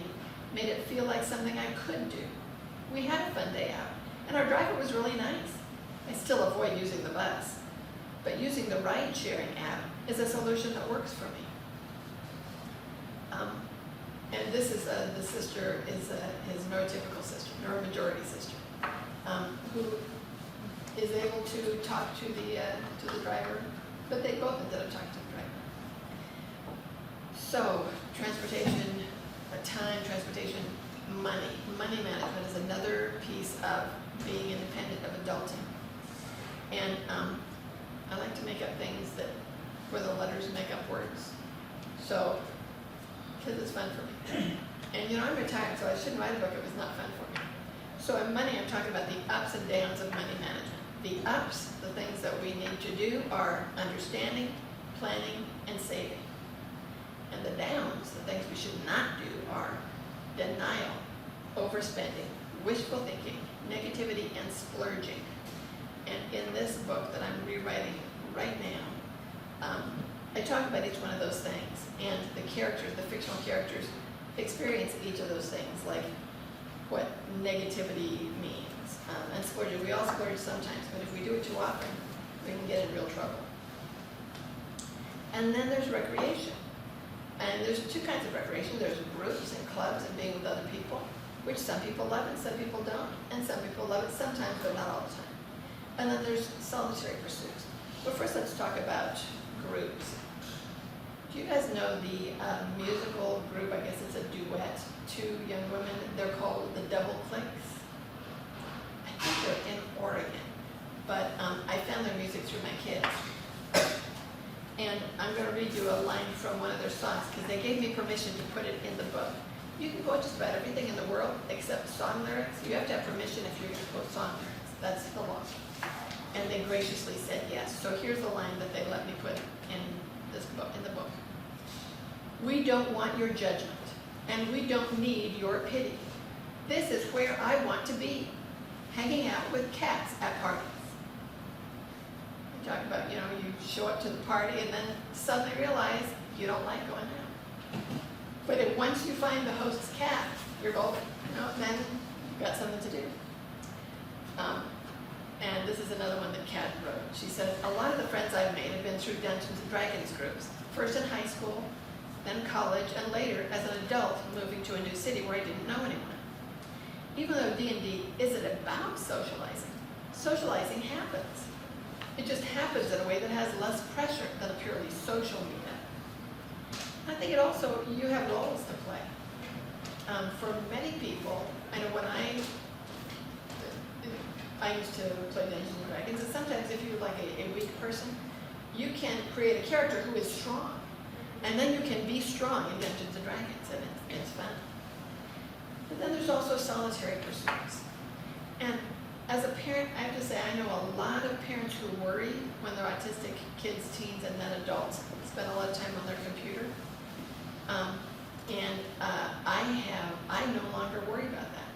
made it feel like something I could do. We had a fun day out, and our driver was really nice. I still avoid using the bus, but using the ride-sharing app is a solution that works for me. And this is the sister is his neurotypical sister, neuromajority sister, who is able to talk to the driver, but they both ended up talking to the driver. So transportation, time, transportation, money. Money management is another piece of being independent of adulting. And I like to make up things where the letters make up words. So, because it's fun for me. And I'm retired, so I shouldn't write a book if it's not fun for me. So in money, I'm talking about the ups and downs of money management. The ups, the things that we need to do are understanding, planning, and saving. And the downs, the things we should not do are denial, overspending, wishful thinking, negativity, and splurging. And in this book that I'm rewriting right now, I talk about each one of those things, and the characters, the fictional characters, experience each of those things, like what negativity means. And splurging, we all splurge sometimes, but if we do it too often, we can get in real trouble. And then there's recreation. And there's two kinds of recreation. There's groups and clubs and being with other people, which some people love and some people don't. And some people love it sometimes, but not all the time. And then there's solitary pursuits. But first let's talk about groups. Do you guys know the musical group? I guess it's a duet. Two young women. They're called the Double Clicks. I think they're in Oregon. But I found their music through my kids. And I'm going to read you a line from one of their songs because they gave me permission to put it in the book. You can quote just about everything in the world except song lyrics. You have to have permission if you're going to quote song lyrics. That's the law. and they graciously said yes. So here's the line that they let me put in this book, in the book. We don't want your judgment, and we don't need your pity. This is where I want to be, hanging out with cats at parties. You talk about, you show up to the party and then suddenly realize you don't like going out. But once you find the host's cat, you're golden, then you've got something to do. And this is another one that Kat wrote. She said, a lot of the friends I've made have been through Dungeons and Dragons groups, first in high school, then college, and later as an adult moving to a new city where I didn't know anyone. Even though D&D isn't about socializing, socializing happens. It just happens in a way that has less pressure than a purely social meetup. I think it also, you have roles to play. For many people, I know when I used to play Dungeons and Dragons, and sometimes if you're like a weak person, you can create a character who is strong. And then you can be strong in Dungeons and Dragons, and it's fun. But then there's also solitary pursuits. And as a parent, I have to say, I know a lot of parents who worry when their autistic kids, teens, and then adults spend a lot of time on their computer. I no longer worry about that.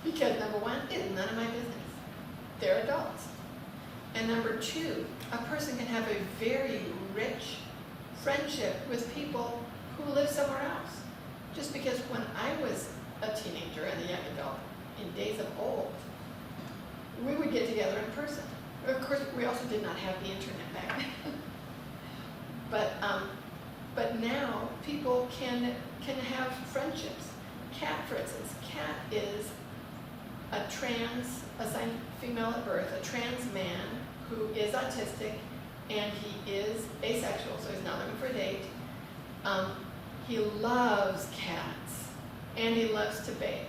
Because number one, it's none of my business. They're adults. And number two, a person can have a very rich friendship with people who live somewhere else. Just because when I was a teenager and a young adult, in days of old, we would get together in person. Of course, we also did not have the internet back then. But now people can have friendships. Kat, for instance, Kat is a trans, assigned female at birth, a trans man who is autistic, and he is asexual, so he's not looking for a date. He loves cats, and he loves to bake.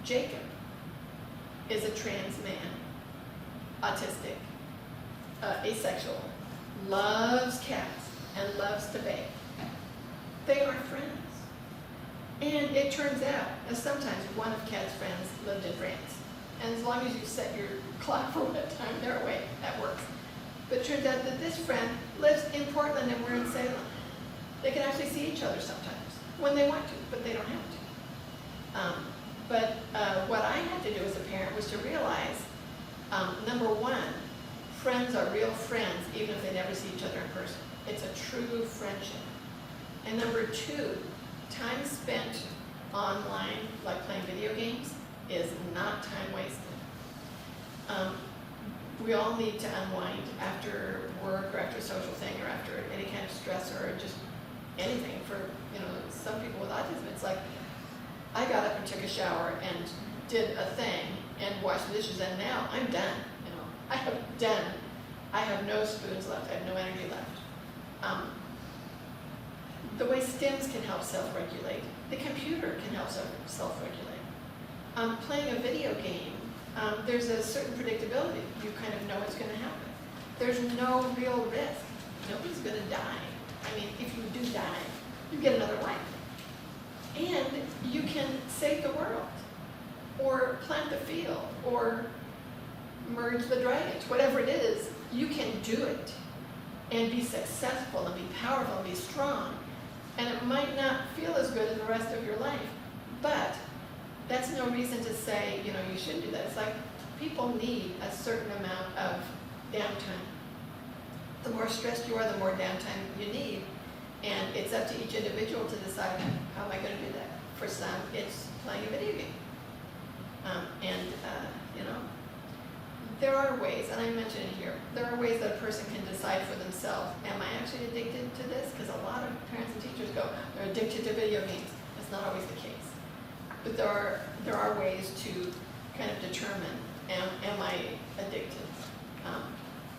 Jacob is a trans man, autistic, asexual, loves cats, and loves to bake. They are friends. And it turns out that sometimes one of Kat's friends lived in France. And as long as you set your clock for what time they're awake, that works. But it turns out that this friend lives in Portland and we're in Salem. They can actually see each other sometimes, when they want to, but they don't have to. What I had to do as a parent was to realize, number one, friends are real friends even if they never see each other in person. It's a true friendship. And number two, time spent online, like playing video games, is not time wasted. We all need to unwind after work or after a social thing or after any kind of stress or just anything. For some people with autism, it's like I got up and took a shower and did a thing and washed the dishes, and now I'm done. I have no spoons left. I have no energy left. The way stims can help self-regulate, the computer can help self-regulate. Playing a video game, there's a certain predictability. You kind of know what's going to happen. There's no real risk. Nobody's going to die. I mean, if you do die, you get another life. And you can save the world, or plant the field, or merge the dragons. Whatever it is, you can do it and be successful and be powerful and be strong. And it might not feel as good as the rest of your life, but that's no reason to say, you shouldn't do that. It's like people need a certain amount of downtime. The more stressed you are, the more downtime you need. And it's up to each individual to decide, how am I going to do that? For some, it's playing a video game. There are ways, and I mentioned it here, there are ways that a person can decide for themselves, am I actually addicted to this? Because a lot of parents and teachers go, they're addicted to video games. That's not always the case. But there are ways to kind of determine, am I addicted?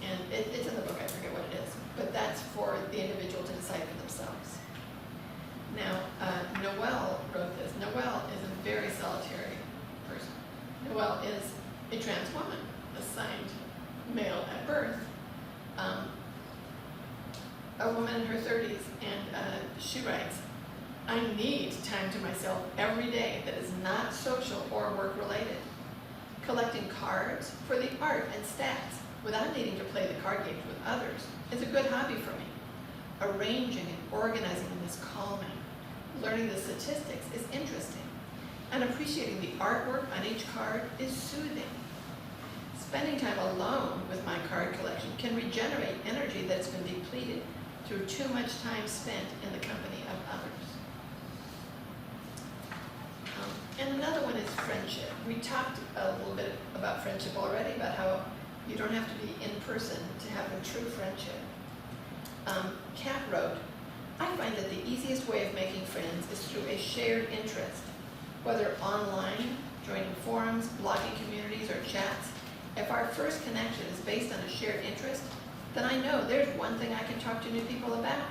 And it's in the book, I forget what it is. But that's for the individual to decide for themselves. Now, Noelle wrote this. Noelle is a very solitary person. Noelle is a trans woman, assigned male at birth, a woman in her 30s, and she writes, I need time to myself every day that is not social or work related. Collecting cards for the art and stats without needing to play the card games with others is a good hobby for me. Arranging and organizing them is calming. Learning the statistics is interesting. And appreciating the artwork on each card is soothing. Spending time alone with my card collection can regenerate energy that's been depleted through too much time spent in the company of others. And another one is friendship. We talked a little bit about friendship already, about how you don't have to be in person to have a true friendship. Kat wrote, I find that the easiest way of making friends is through a shared interest, whether online, joining forums, blogging communities, or chats. If our first connection is based on a shared interest, then I know there's one thing I can talk to new people about.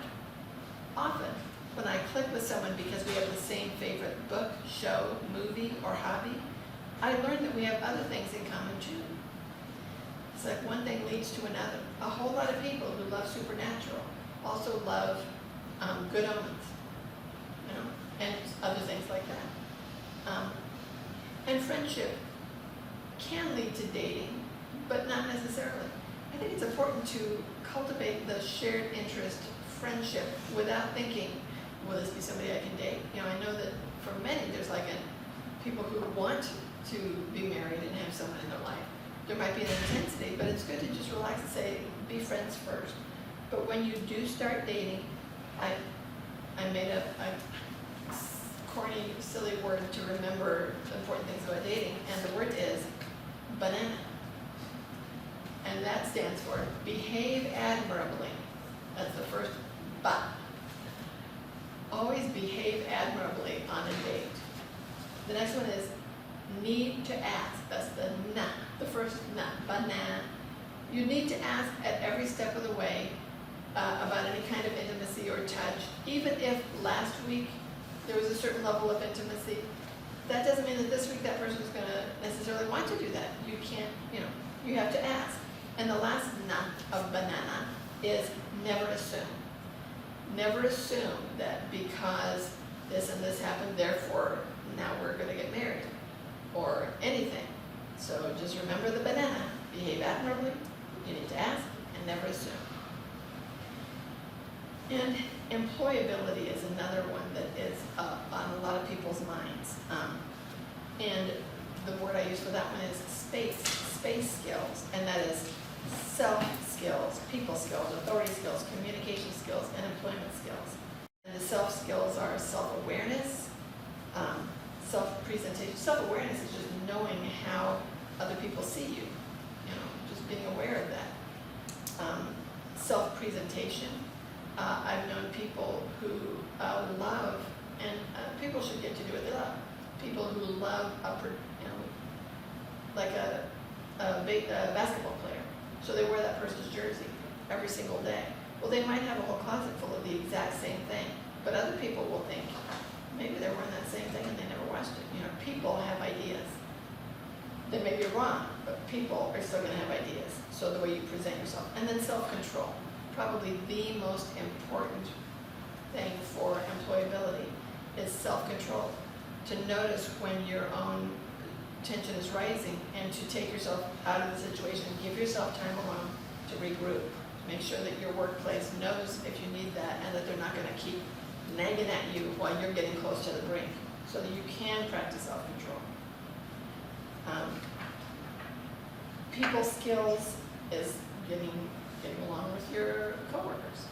Often, when I click with someone because we have the same favorite book, show, movie, or hobby, I learn that we have other things in common too. It's like one thing leads to another. A whole lot of people who love supernatural also love good omens, you know, and other things like that. And friendship can lead to dating, but not necessarily. I think it's important to cultivate the shared interest friendship without thinking, will this be somebody I can date? You know, I know that for many, there's like people who want to be married and have someone in their life. There might be an intensity, but it's good to just relax and say, be friends first. But when you do start dating, I made up a corny, silly word to remember the important things about dating, and the word is banana. And that stands for behave admirably. That's the first but. Always behave admirably on a date. The next one is need to ask. That's the na, the first na, banana. You need to ask at every step of the way about any kind of intimacy or touch. Even if last week there was a certain level of intimacy, that doesn't mean that this week that person's going to necessarily want to do that. You can't, you know, you have to ask. And the last na of banana is never assume. Never assume that because this and this happened, therefore now we're going to get married or anything. So just remember the banana. Behave admirably. You need to ask and never assume. And employability is another one that is on a lot of people's minds. And the word I use for that one is space skills, and that is self skills, people skills, authority skills, communication skills, and employment skills. And the self skills are self-awareness, self-presentation. Self-awareness is just knowing how other people see you, you know, just being aware of that. Self-presentation. I've known people who love, and people should get to do what they love. People who love, like a basketball player. So they wear that person's jersey every single day. Well, they might have a whole closet full of the exact same thing, but other people will think, maybe they're wearing that same thing and they never watched it. You know, people have ideas. They may be wrong, but people are still going to have ideas. So the way you present yourself. And then self-control. Probably the most important thing for employability is self-control. To notice when your own tension is rising and to take yourself out of the situation and give yourself time alone to regroup. Make sure that your workplace knows if you need that and that they're not going to keep nagging at you while you're getting close to the brink, so that you can practice self-control. People skills is getting along with your coworkers.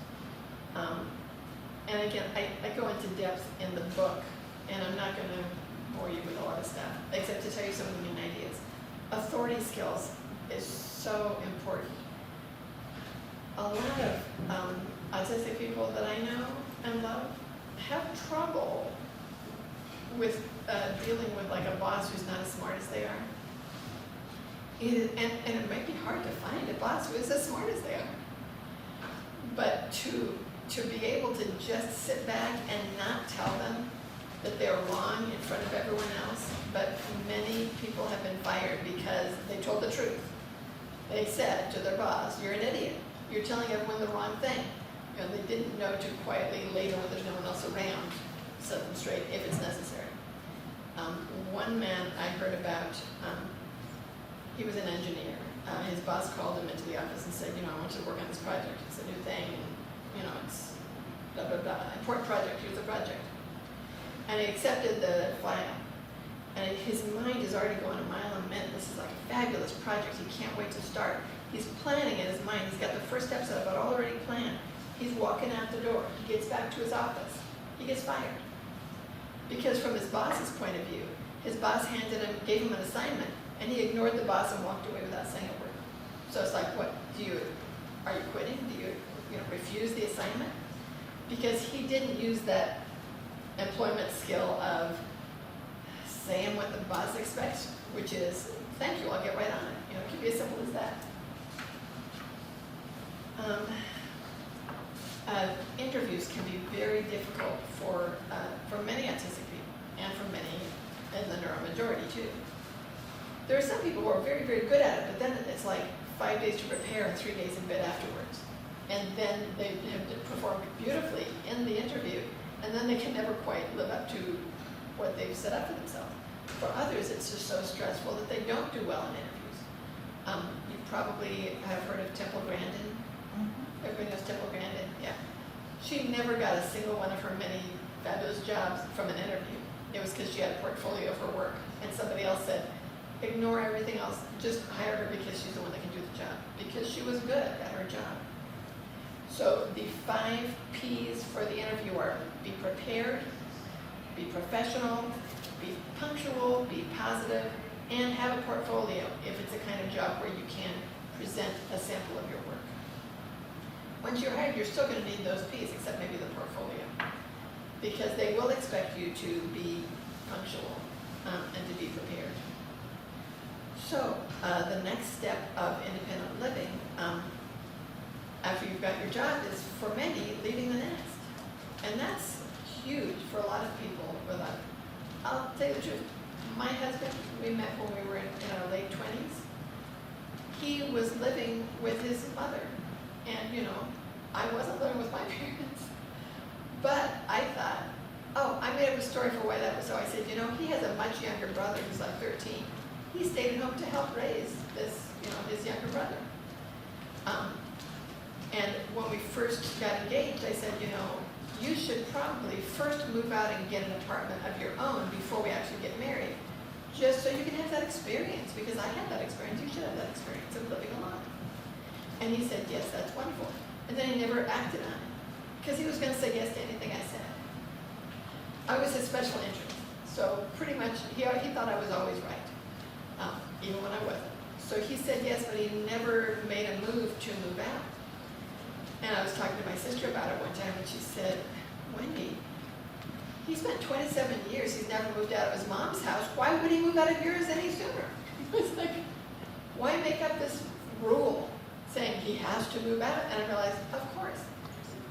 And again, I go into depth in the book, and I'm not going to bore you with a lot of stuff, except to tell you some of the main ideas. Authority skills is so important. A lot of autistic people that I know and love have trouble with dealing with like a boss who's not as smart as they are. And it might be hard to find a boss who is as smart as they are. But to be able to just sit back and not tell them that they're wrong in front of everyone else, but many people have been fired because they told the truth. They said to their boss, you're an idiot. You're telling everyone the wrong thing. You know, they didn't know to quietly later when there's no one else around, set them straight if it's necessary. One man I heard about, he was an engineer. His boss called him into the office and said, I want you to work on this project. It's a new thing, and, it's blah, blah, blah. Important project, here's the project. And he accepted the file. And his mind is already going a mile a minute. This is like a fabulous project. He can't wait to start. He's planning in his mind. He's got the first steps of it already planned. He's walking out the door. He gets back to his office. He gets fired. Because from his boss's point of view, his boss gave him an assignment, and he ignored the boss and walked away without saying a word. So it's like, what, are you quitting? Do you refuse the assignment? Because he didn't use that employment skill of saying what the boss expects, which is, thank you, I'll get right on it. It can be as simple as that. Interviews can be very difficult for many autistic people, and for many in the neuromajority too. There are some people who are very, very good at it, but then it's like 5 days to prepare and 3 days in bed afterwards. And then they have performed beautifully in the interview, and then they can never quite live up to what they've set up for themselves. For others, it's just so stressful that they don't do well in interviews. You probably have heard of Temple Grandin. Everybody knows Temple Grandin, yeah. She never got a single one of her many fabulous jobs from an interview. It was because she had a portfolio of her work, and somebody else said, ignore everything else, just hire her because she's the one that can do the job, because she was good at her job. So the 5 P's for the interview are: be prepared, be professional, be punctual, be positive, and have a portfolio if it's a kind of job where you can present a sample of your work. Once you're hired, you're still going to need those P's, except maybe the portfolio, because they will expect you to be punctual and to be prepared. So the next step of independent living, after you've got your job, is for many leaving the nest. And that's huge for a lot of people. I'll tell you the truth. My husband, we met when we were in our late 20s. He was living with his mother. And, I wasn't living with my parents. But I thought, I made up a story for why that was so. I said, he has a much younger brother who's like 13. He stayed at home to help raise this, his younger brother. And when we first got engaged, I said, you should probably first move out and get an apartment of your own before we actually get married, just so you can have that experience, because I had that experience. You should have that experience of living alone. And he said, yes, that's wonderful. And then he never acted on it, because he was going to say yes to anything I said. I was his special interest. So pretty much, he thought I was always right, even when I wasn't. So he said yes, but he never made a move to move out. And I was talking to my sister about it one time, and she said, Wendy, he spent 27 years, he's never moved out of his mom's house. Why would he move out of yours any sooner? It's like, why make up this rule saying he has to move out? And I realized, of course.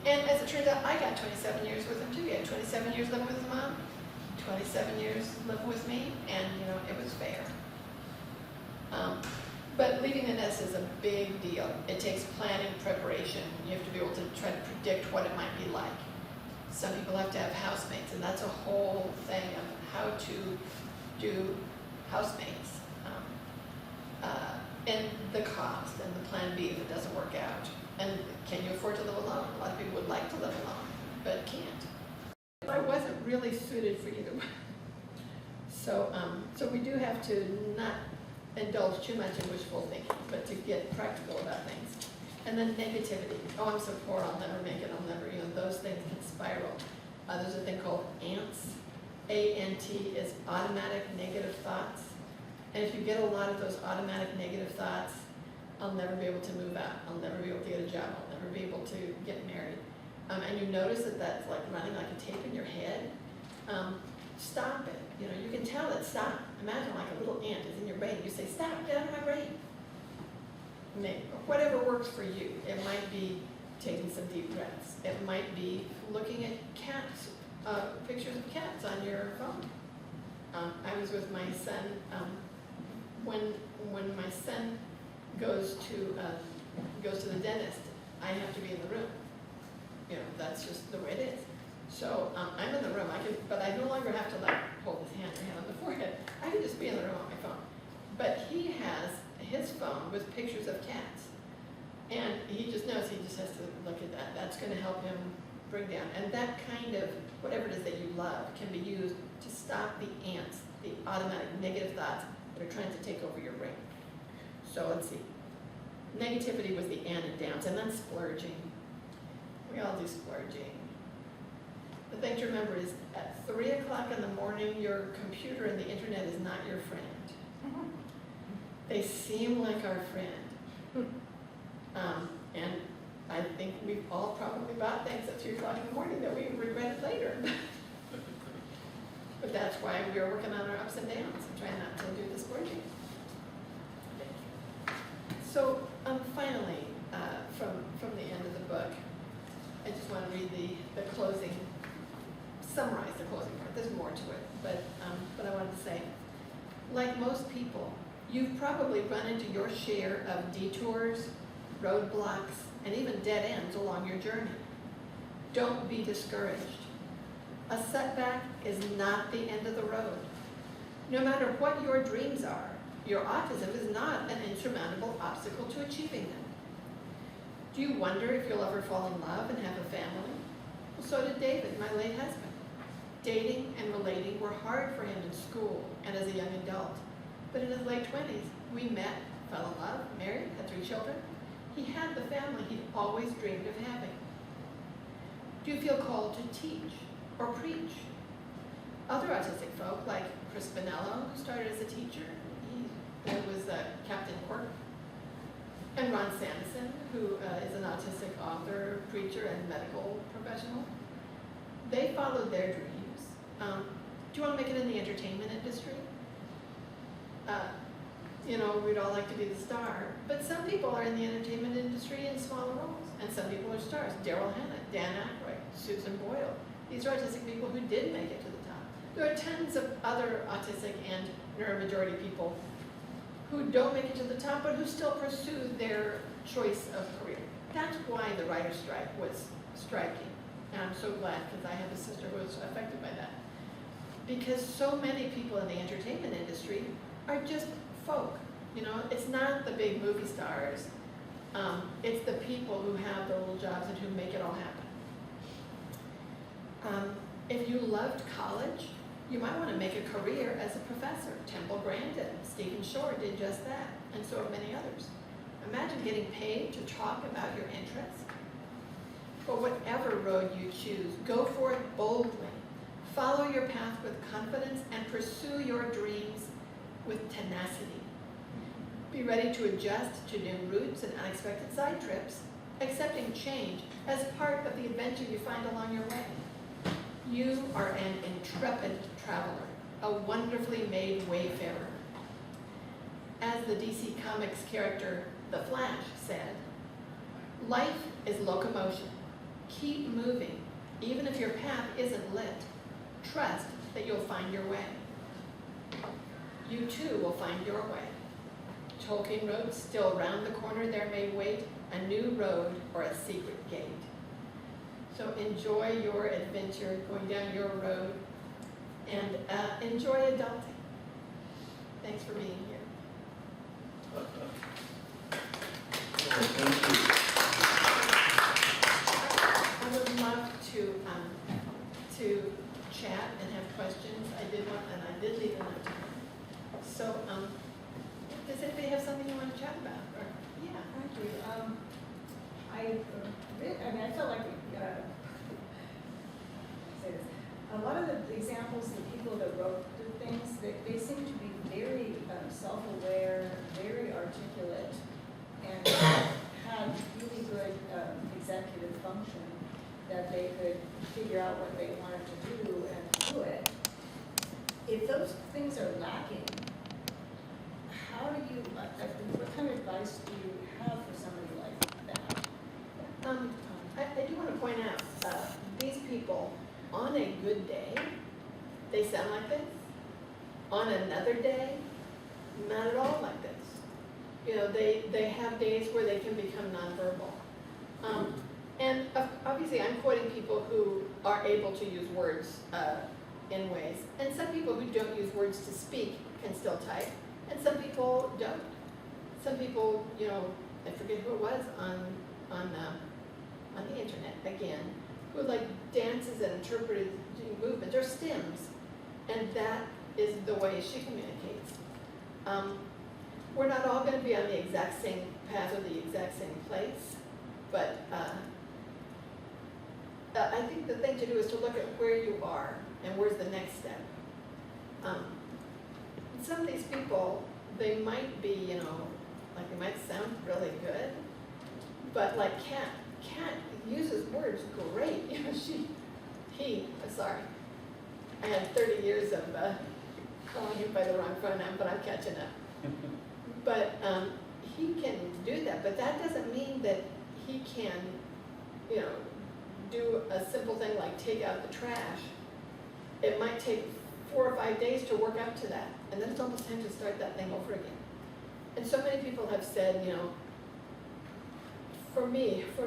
And as it turns out, I got 27 years with him too. He had 27 years living with his mom, 27 years living with me, and it was fair. But leaving the nest is a big deal. It takes planning, preparation. You have to be able to try to predict what it might be like. Some people have to have housemates, and that's a whole thing of how to do housemates. And the cost, and the plan B if it doesn't work out. And can you afford to live alone? A lot of people would like to live alone, but can't. I wasn't really suited for either one. So we do have to not indulge too much in wishful thinking, but to get practical about things. And then negativity. Oh, I'm so poor, I'll never make it, I'll never, those things can spiral. There's a thing called ANTS. A-N-T is automatic negative thoughts. And if you get a lot of those automatic negative thoughts, I'll never be able to move out, I'll never be able to get a job, I'll never be able to get married. And you notice that that's like running like a tape in your head. Stop it. You can tell it, stop. Imagine like a little ant is in your brain. You say, stop, get out of my brain. Whatever works for you. It might be taking some deep breaths. It might be looking at cats, pictures of cats on your phone. I was with my son, when my son goes to the dentist, I have to be in the room. That's just the way it is. So I'm in the room, but I no longer have to hold his hand or hand on the forehead. I can just be in the room on my phone. But he has his phone with pictures of cats. And he just knows he just has to look at that. That's going to help him bring down. And that kind of, whatever it is that you love, can be used to stop the ants, the automatic negative thoughts that are trying to take over your brain. So let's see. Negativity was the and and downs, and then splurging. We all do splurging. The thing to remember is at 3 o'clock in the morning, your computer and the internet is not your friend. They seem like our friend. And I think we've all probably bought things at 3 o'clock in the morning that we regret later. But that's why we're working on our ups and downs and trying not to do the splurging. So finally, from the end of the book, I just want to read the closing, summarize the closing part. There's more to it, but I wanted to say, like most people, you've probably run into your share of detours, roadblocks, and even dead ends along your journey. Don't be discouraged. A setback is not the end of the road. No matter what your dreams are, your autism is not an insurmountable obstacle to achieving them. Do you wonder if you'll ever fall in love and have a family? Well, so did David, my late husband. Dating and relating were hard for him in school and as a young adult. But in his late 20s, we met, fell in love, married, had 3 children. He had the family he'd always dreamed of having. Do you feel called to teach or preach? Other autistic folk, like Chris Wendela, who started as a teacher, there was Captain Quirk, and Ron Sanderson, who is an autistic author, preacher, and medical professional. They followed their dreams. Do you want to make it in the entertainment industry? We'd all like to be the star, but some people are in the entertainment industry in smaller roles, and some people are stars. Daryl Hannah, Dan Aykroyd, Susan Boyle. These are autistic people who did make it to the top. There are tons of other autistic and neuromajority people who don't make it to the top, but who still pursue their choice of career. That's why the writer's strike was striking. And I'm so glad, because I have a sister who was affected by that. Because so many people in the entertainment industry are just folk. It's not the big movie stars. It's the people who have the little jobs and who make it all happen. If you loved college, you might want to make a career as a professor. Temple Grandin, Stephen Shore did just that, and so have many others. Imagine getting paid to talk about your interests. But whatever road you choose, go forth boldly. Follow your path with confidence and pursue your dreams with tenacity. Be ready to adjust to new routes and unexpected side trips, accepting change as part of the adventure you find along your way. You are an intrepid traveler, a wonderfully made wayfarer. As the DC Comics character, The Flash, said, life is locomotion. Keep moving, even if your path isn't lit. Trust that you'll find your way. You too will find your way. Tolkien wrote, still round the corner there may wait a new road or a secret gate. So enjoy your adventure going down your road and enjoy adulting. Thanks for being here. Thank you. I would love to chat and have questions. I did leave enough time. So, does anybody have something you want to chat about? Or, yeah. Thank you. I felt like say this. A lot of the examples, the people that wrote the things, they seem to be very self-aware, very articulate, and had really good executive function, that they could figure out what they wanted to do and do it. If those things are lacking, how do you, what kind of advice do you have for somebody like that? I do want to point out, these people, on a good day, they sound like this. On another day, not at all like this. They have days where they can become nonverbal. And obviously I'm quoting people who are able to use words in ways. And some people who don't use words to speak can still type, and some people don't. some people, you know, I forget who it was on the internet again, who like dances and interpreted movements or stims, and that is the way she communicates. We're not all going to be on the exact same path or the exact same place, but I think the thing to do is to look at where you are and where's the next step. Some of these people, they might be, you know, like they might sound really good, but like Kat uses words great. You know, sorry. I had 30 years of calling him by the wrong pronoun, but I'm catching up. But he can do that, but that doesn't mean that he can, you know, do a simple thing like take out the trash. It might take 4 or 5 days to work up to that, and then it's almost time to start that thing over again. And so many people have said, you know,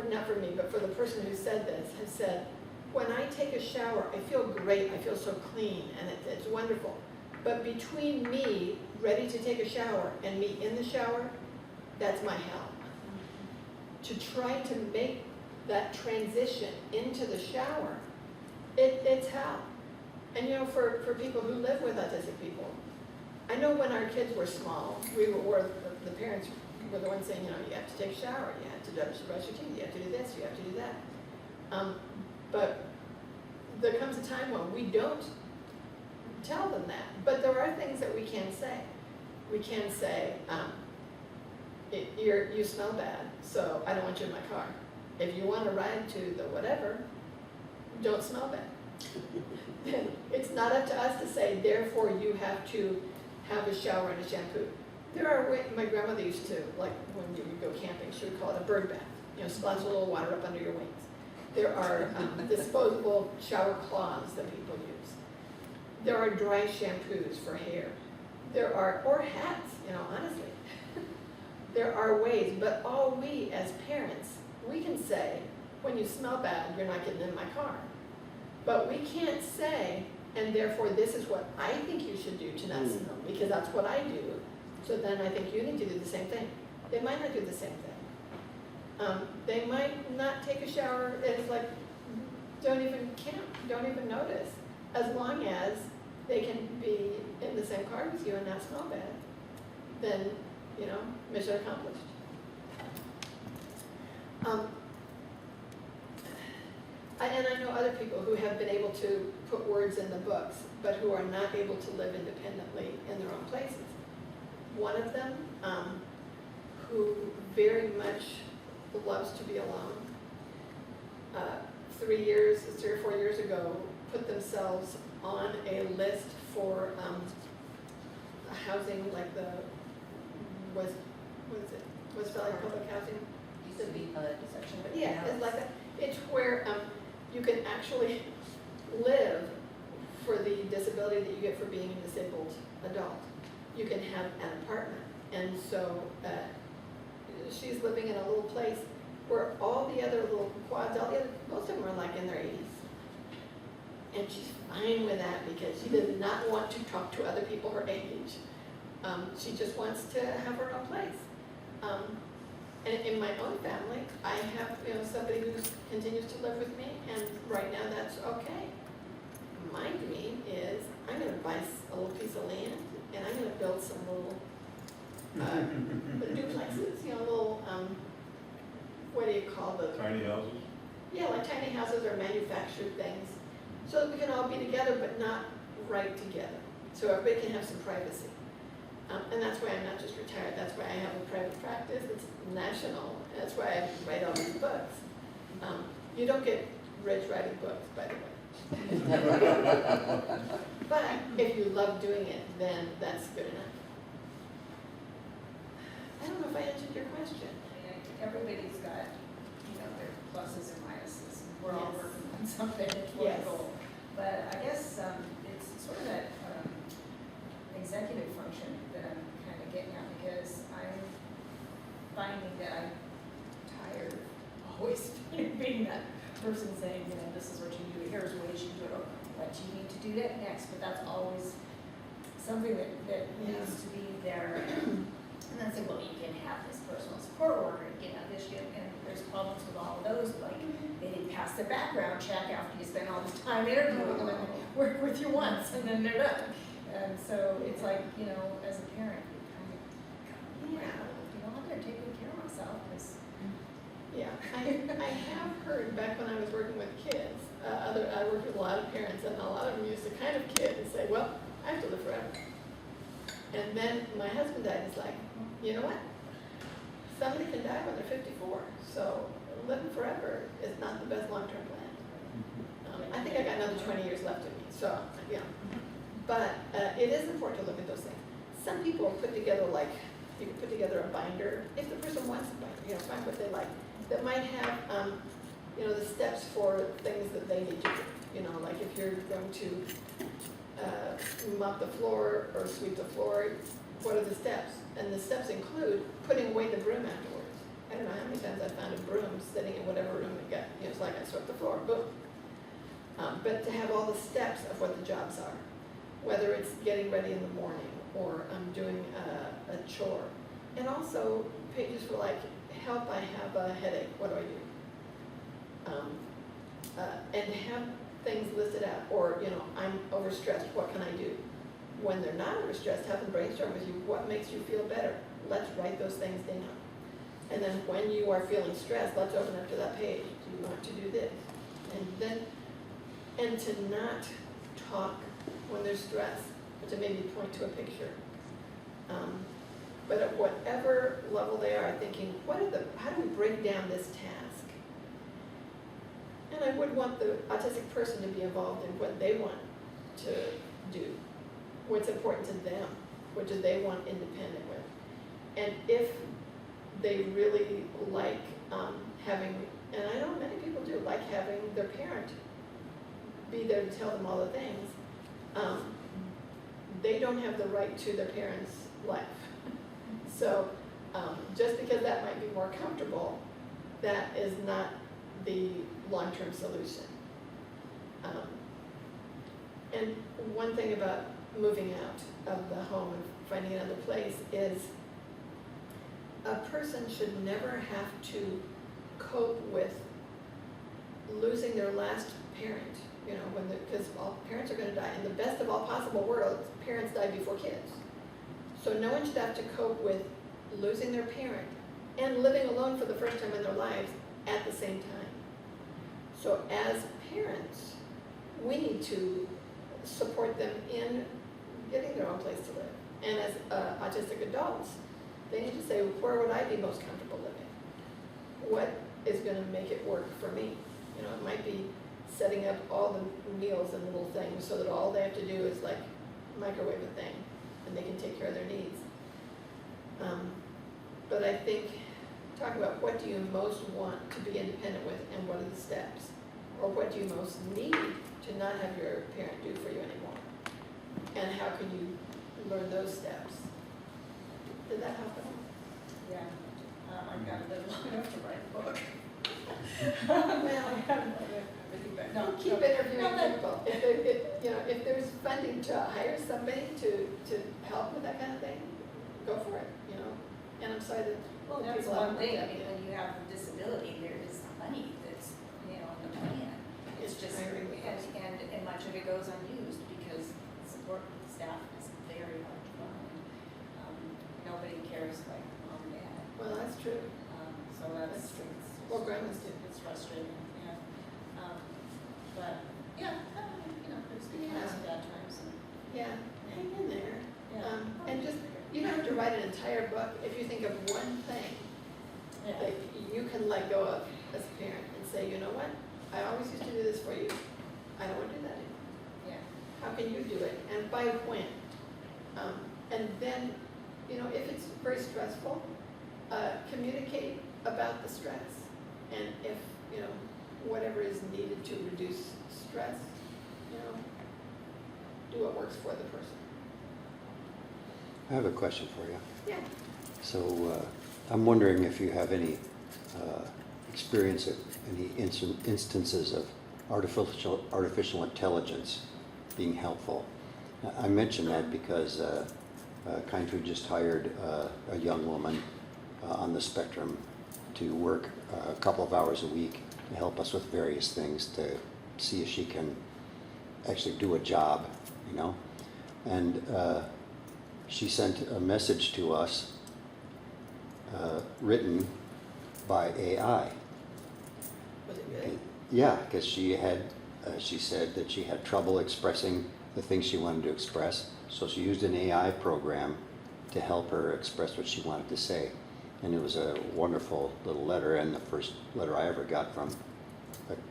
not for me, but for the person who said this, have said, when I take a shower, I feel great, I feel so clean, and it's wonderful. But between me ready to take a shower and me in the shower, that's my hell. To try to make that transition into the shower, it's hell. And you know, for people who live with autistic people, I know when our kids were small, the parents were the ones saying, you know, you have to take a shower, you have to brush your teeth, you have to do this, you have to do that. But there comes a time when we don't tell them that. But there are things that we can say. We can say, you smell bad, so I don't want you in my car. If you want to ride to the whatever, don't smell bad. It's not up to us to say, therefore you have to have a shower and a shampoo. There are ways, my grandmother used to, like when you would go camping, she would call it a bird bath. You know, splash a little water up under your wings. There are disposable shower cloths that people use. There are dry shampoos for hair. There are, or hats, you know, honestly. There are ways, but all we as parents, we can say, when you smell bad, you're not getting in my car. But we can't say, and therefore this is what I think you should do to not smell, because that's what I do. So then I think you need to do the same thing. They might not do the same thing. They might not take a shower, it's like, don't even notice. As long as they can be in the same car as you and not smell bad, then, you know, mission accomplished. And I know other people who have been able to put words in the books, but who are not able to live independently in their own places. One of them, who very much loves to be alone, 3 or 4 years ago, put themselves on a list for housing, like the West Valley Public Housing. Used to be HUD section. But Yeah, now it's like that. It's where you can actually live for the disability that you get for being a disabled adult. You can have an apartment. And so she's living in a little place where all the other little quads, most of them are like in their 80s. And she's fine with that because she does not want to talk to other people her age. She just wants to have her own place. And in my own family, I have, you know, somebody who continues to live with me, and right now that's okay. My dream is I'm going to buy a little piece of land, and I'm going to build some little duplexes, you know, little, what do you call those? Tiny houses? Yeah, like tiny houses or manufactured things, so that we can all be together but not right together, so everybody can have some privacy. And that's why I'm not just retired, that's why I have a private practice, it's national, that's why I write all these books. You don't get rich writing books, by the way. But if you love doing it, then that's good enough. I don't know if I answered your question. I mean, everybody's got, you know, their pluses and minuses. We're all Yes. working on something that's one Yes. goal. But I guess it's sort of that executive function that I'm kind of getting at, because I'm finding that I'm tired of always being that person saying, you know, this is what you do, here's ways you do it, or what you need to do that next. But that's always something that needs to be there. And then say, well, you can have this personal support order, you can have this, and there's problems with all of those, like, they didn't pass their background check after you spend all this time interviewing them and work with you once, and then they're done. And so it's like, you know, as a parent, you kind of, you know, I'm gonna take good care of myself, because Yeah, I have heard back when I was working with kids, I worked with a lot of parents, and a lot of them used the kind of kid and say, well, I have to live forever. And then my husband died, it's like, you know what? Somebody can die when they're 54, so living forever is not the best long-term plan. I think I got another 20 years left in me, so, yeah. But it is important to look at those things. Some people put together, like, you can put together a binder, if the person wants a binder, you know, find what they like, that might have, you know, the steps for things that they need to do. You know, like if you're going to mop the floor or sweep the floor, what are the steps? And the steps include putting away the broom afterwards. I don't know how many times I found a broom sitting in whatever room it got, you know, it's like I swept the floor, boom. But to have all the steps of what the jobs are, whether it's getting ready in the morning or doing a chore. And also pages for like, help, I have a headache, what do I do? And have things listed out, or, you know, I'm overstressed, what can I do? When they're not overstressed, have them brainstorm with you, what makes you feel better? Let's write those things down. And then when you are feeling stressed, let's open up to that page. Do you want to do this? And then, and to not talk when there's stress, but to maybe point to a picture. But at whatever level they are, thinking, how do we break down this task? And I would want the autistic person to be involved in what they want to do, what's important to them, what do they want independent with. And if they really like having, and I know many people do, like having their parent be there to tell them all the things, they don't have the right to their parents' life. So just because that might be more comfortable, that is not the long-term solution. And one thing about moving out of the home and finding another place is a person should never have to cope with losing their last parent, you know, because all parents are going to die. In the best of all possible worlds, parents die before kids. So no one should have to cope with losing their parent and living alone for the first time in their lives at the same time. So as parents, we need to support them in getting their own place to live. And as autistic adults, they need to say, where would I be most comfortable living? What is going to make it work for me? You know, it might be setting up all the meals and little things so that all they have to do is like microwave a thing and they can take care of their needs. But I think, talk about what do you most want to be independent with and what are the steps? Or what do you most need to not have your parent do for you anymore? And how can you learn those steps? Did that help at all? Yeah, I've got to live long enough to write a book. Well, I haven't read everything, but no. keep interviewing people. If there's funding to hire somebody to help with that kind of thing, go for it, you know. And I'm sorry that well, that's people one haven't thing, I looked mean, at when you have a disability, there is money that's, you know, in the plan. It's just, hiring and much of it goes unused because support staff is very hard to find. Nobody cares like mom and dad. Well, that's true. So that's, That's true. it's, Well, grandmas do. it's frustrating, yeah. But, yeah, you know, there's good times and bad times and, Yeah, hang in there. yeah. And just, you don't have to write an entire book. If you think of one thing Yeah. that you can let go of as a parent and say, you know what? I always used to do this for you. I don't want to do that anymore. Yeah. How can you do it? And by when? And then, you know, if it's very stressful, communicate about the stress. And if, you know, whatever is needed to reduce stress, you know, do what works for the person. I have a question for you. Yeah. So I'm wondering if you have any experience of any instances of artificial intelligence being helpful. I mention that because KindTree just hired a young woman on the spectrum to work a couple of hours a week to help us with various things to see if she can actually do a job, you know. And she sent a message to us written by AI. Was it really? Yeah, because she said that she had trouble expressing the things she wanted to express, so she used an AI program to help her express what she wanted to say. And it was a wonderful little letter, and the first letter I ever got from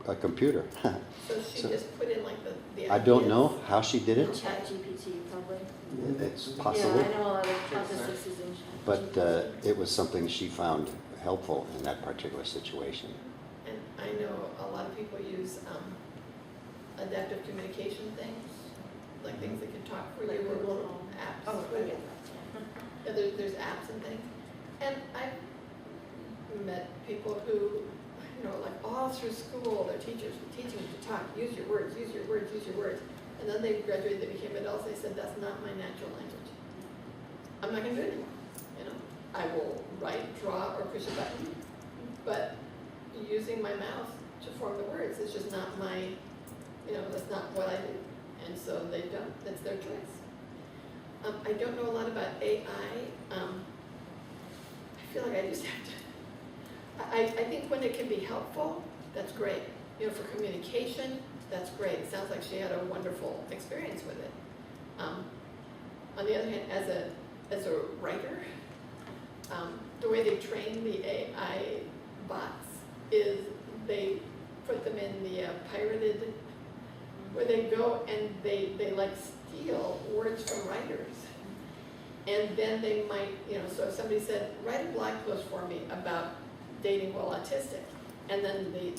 a computer. So she So- just put in like the I don't ideas? know how she did it. Chat GPT probably. It's possible, Yeah, I know a lot of autistics using Chat but GPT. it was something she found helpful in that particular situation. And I know a lot of people use adaptive communication things, like things that can talk for Like you, or Google little Home. apps. Oh, where- I get that, Yeah, there's apps and things. And I've met people who, you know, like all through school, their teachers were teaching them to talk, use your words, use your words, use your words. And then they graduated, they became adults, they said, that's not my natural language. I'm not gonna do it anymore, you know? I will write, draw, or push a button, but using my mouth to form the words is just not my, you know, that's not what I do. And so they don't, that's their choice. I don't know a lot about AI. I feel like I just have to, I think when it can be helpful, that's great. You know, for communication, that's great. It sounds like she had a wonderful experience with it. On the other hand, as a writer, the way they train the AI bots is they put them in the pirated, where they go and they like steal words from writers. And then they might, you know, so if somebody said, write a blog post for me about dating while autistic, and then the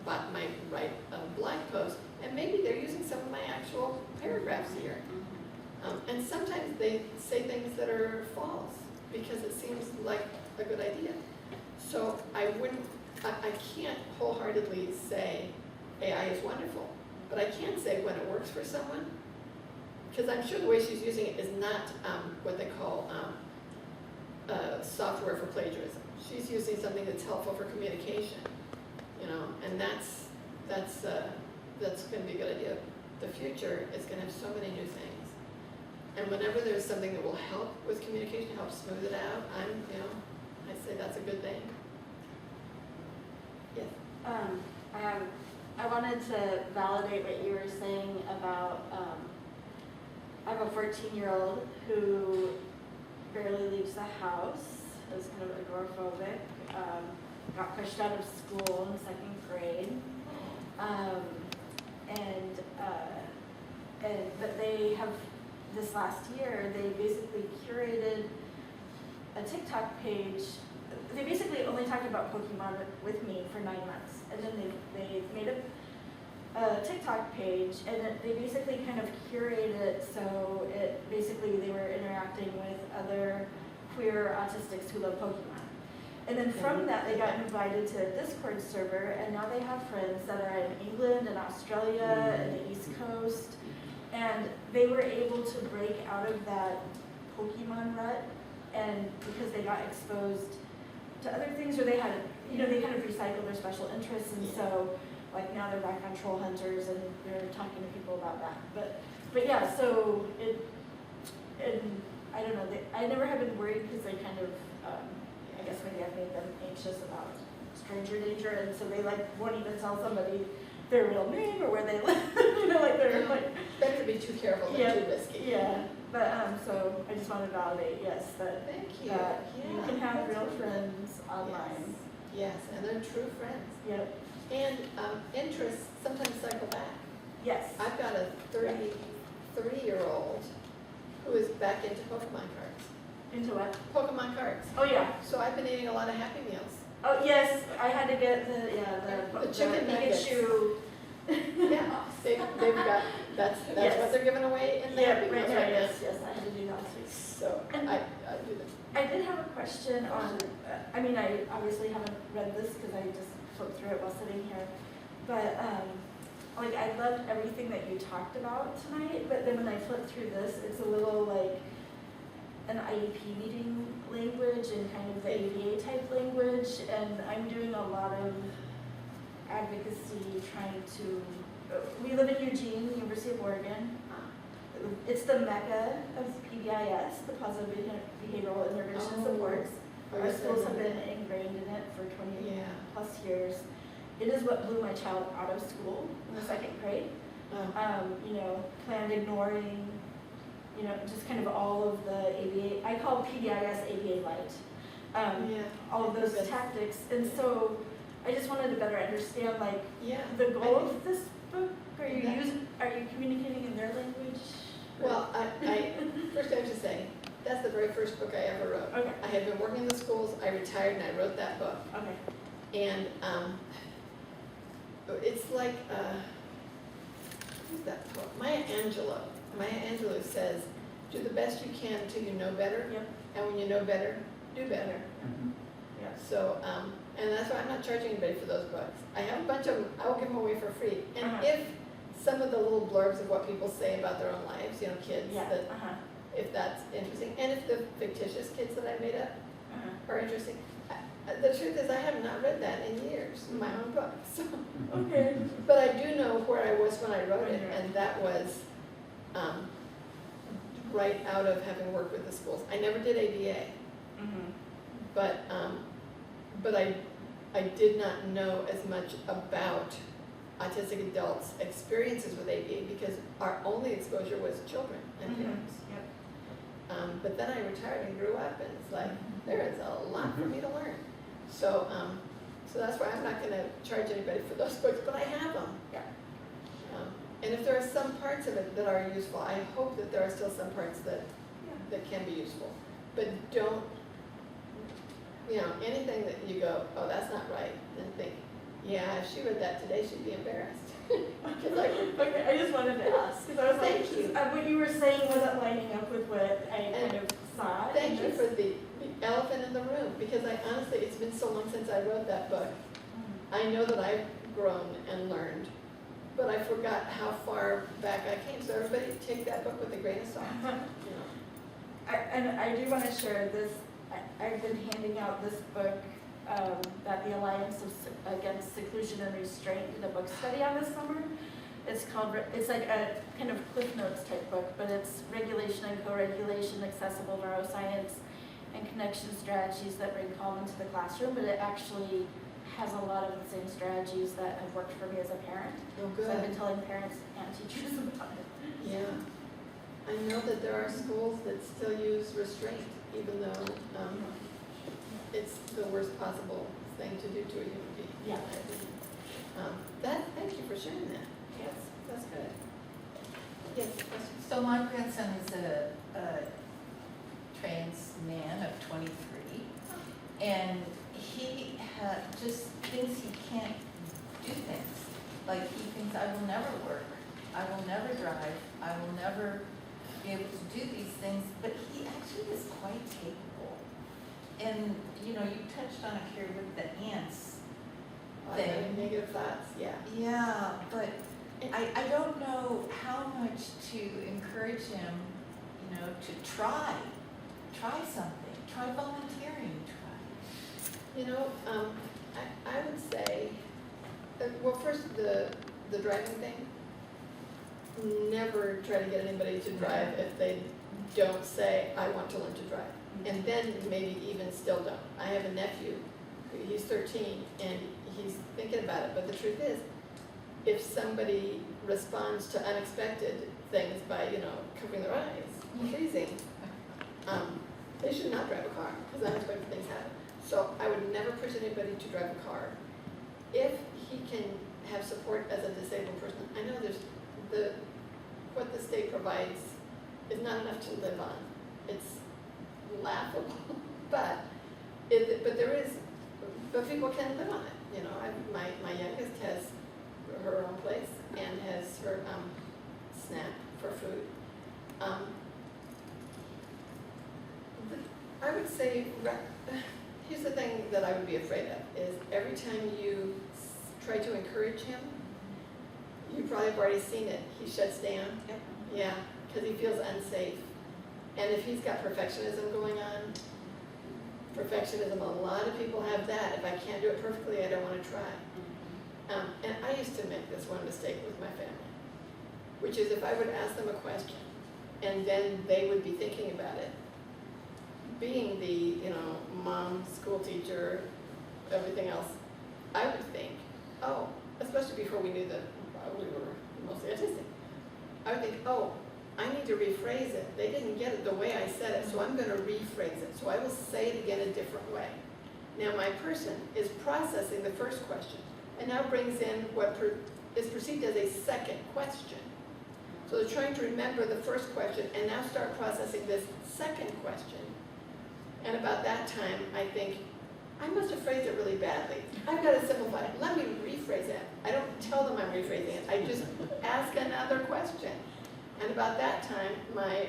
bot might write a blog post, and maybe they're using some of my actual paragraphs here. And sometimes they say things that are false, because it seems like a good idea. So I can't wholeheartedly say AI is wonderful, but I can say when it works for someone, because I'm sure the way she's using it is not what they call software for plagiarism. She's using something that's helpful for communication, you know, and that's going to be a good idea. The future is going to have so many new things, and whenever there's something that will help with communication, help smooth it out, I say that's a good thing. Yes. I wanted to validate what you were saying about, I have a 14-year-old who barely leaves the house, is kind of agoraphobic, got pushed out of school in 2nd grade. But they have, this last year, they basically curated a TikTok page. They basically only talked about Pokemon with me for 9 months, and then they made a TikTok page, and they basically kind of curated it so it basically they were interacting with other queer autistics who love Pokemon. And then from that, they got invited to a Discord server, and now they have friends that are in England and Australia and the East Coast, and they were able to break out of that Pokemon rut, and because they got exposed to other things, or they had, you know, they kind of recycled their special interests, and so like now they're back on troll hunters and they're talking to people about that. But yeah, so and I don't know, I never have been worried because they kind of, I guess maybe I've made them anxious about stranger danger, and so they like won't even tell somebody their real name or where they live, you know, like they're like. Better to be too careful than Yeah, too risky. yeah, but so I just want to validate, yes, that Thank you. that you Yeah, can have that's real really friends online. Yes, and they're true friends. Yep. And interests sometimes cycle back. Yes. I've got a 33-year-old who is back into Pokemon cards. Into what? Pokemon cards. Oh yeah. So I've been eating a lot of Happy Meals. Oh yes, I had to get the chicken nuggets. Pikachu. Yeah, they've got, that's Yes. what they're giving away in the Yeah, Happy right, Meals right, right now. yes, I had to do that too. So And- I do that. I did have a question on, I mean, I obviously haven't read this because I just flipped through it while sitting here, but like I loved everything that you talked about tonight, but then when I flipped through this, it's a little like, an IEP meeting language and kind of the ABA type language, and I'm doing a lot of advocacy trying to, we live in Eugene, University of Oregon. It's the mecca of PBIS, the positive behavioral intervention supports. Our schools have been ingrained in it for 20 plus years. It is what blew my child out of school in the second grade. You know, planned ignoring, you know, just kind of all of the ABA, I call PBIS ABA light. All of those tactics. And so I just wanted to better understand, like, the goal of this book. Are you communicating in their language? Well, I first I have to say, that's the very first book I ever wrote. Okay. I had been working in the schools, I retired and I wrote that book. Okay. And it's like, who's that quote? Maya Angelou says, do the best you can until you know better. Yep. And when you know better, do better. Yeah. So, and that's why I'm not charging anybody for those books. I have a bunch of them, I will give them away for free. And if some of the little blurbs of what people say about their own lives, you know, kids, that if that's interesting, and if the fictitious kids that I made up are interesting. The truth is, I have not read that in years, my own book. So. Okay. But I do know where I was when I wrote it, and that was right out of having worked with the schools. I never did ABA, but I did not know as much about autistic adults' experiences with ABA because our only exposure was children and parents. But then I retired and grew up, and it's like, there is a lot for me to learn. So, so that's why I'm not going to charge anybody for those books, but I have them. And if there are some parts of it that are useful, I hope that there are still some parts that can be useful. But don't, you know, anything that you go, oh, that's not right, then think, yeah, if she read that today, she'd be embarrassed. Okay, I just wanted to ask, because I was like, Thank you. What you were saying wasn't lining up with what I kind of saw. Thank you for the elephant in the room, because I honestly, it's been so long since I wrote that book. I know that I've grown and learned, but I forgot how far back I came. So everybody take that book with a grain of salt. You know. And I do want to share this. I've been handing out this book that the Alliance Against Seclusion and Restraint did a book study on this summer. It's called, it's like a kind of Cliff Notes type book, but it's regulation and co-regulation, accessible neuroscience, and connection strategies that bring calm into the classroom, but it actually has a lot of the same strategies that have worked for me as a parent. Oh, good. So I've been telling parents and teachers about it. Yeah. I know that there are schools that still use restraint, even though it's the worst possible thing to do to a human being. Yeah. Thank you for sharing that. Yes, that's good. Yes, question? So my grandson is a trans man of 23, and he just thinks he can't do things. Like he thinks, I will never work, I will never drive, I will never be able to do these things, but he actually is quite capable. And you know, you touched on it here with the ants thing. Negative thoughts, yeah. Yeah, but I don't know how much to encourage him, you know, to try something, try volunteering, try. You know, I would say, well, first, the driving thing, never try to get anybody to drive if they don't say, I want to learn to drive. And then maybe even still don't. I have a nephew, he's 13, and he's thinking about it, but the truth is, if somebody responds to unexpected things by, you know, covering their eyes, freezing, they should not drive a car, because unexpected things happen. So I would never push anybody to drive a car. If he can have support as a disabled person, I know there's what the state provides is not enough to live on. It's laughable, but people can live on it. You know, my youngest has her own place and has her SNAP for food. I would say, here's the thing that I would be afraid of, is every time you try to encourage him, you probably have already seen it, he shuts down. Yep. Yeah, because he feels unsafe. And if he's got perfectionism going on, perfectionism, a lot of people have that. If I can't do it perfectly, I don't want to try. And I used to make this one mistake with my family, which is if I would ask them a question and then they would be thinking about it, being the, mom, school teacher, everything else, I would think, oh, especially before we knew that we were mostly autistic, I would think, oh, I need to rephrase it. They didn't get it the way I said it, so I'm going to rephrase it. So I will say it again a different way. Now my person is processing the first question and now brings in what is perceived as a second question. So they're trying to remember the first question and now start processing this second question. And about that time, I think, I must have phrased it really badly. I've got to simplify it. Let me rephrase it. I don't tell them I'm rephrasing it. I just ask another question. And about that time, my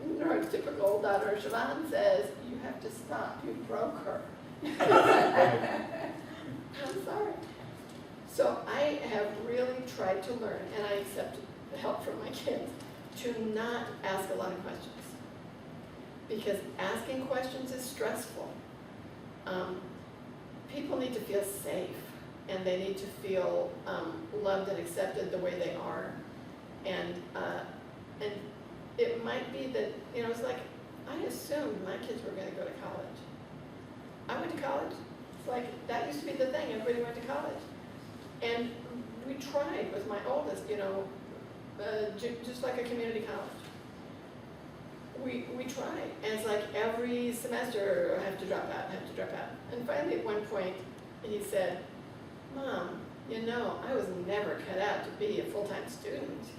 neurotypical daughter, Siobhan, says, you have to stop. You broke her. I'm sorry. So I have really tried to learn, and I accept help from my kids, to not ask a lot of questions. Because asking questions is stressful. People need to feel safe, and they need to feel loved and accepted the way they are. And it might be that, it's like, I assumed my kids were going to go to college. I went to college. It's like, that used to be the thing, everybody went to college. And we tried with my oldest, just like a community college. We tried, and it's like every semester, I have to drop out. And finally at one point, he said, Mom, I was never cut out to be a full-time student.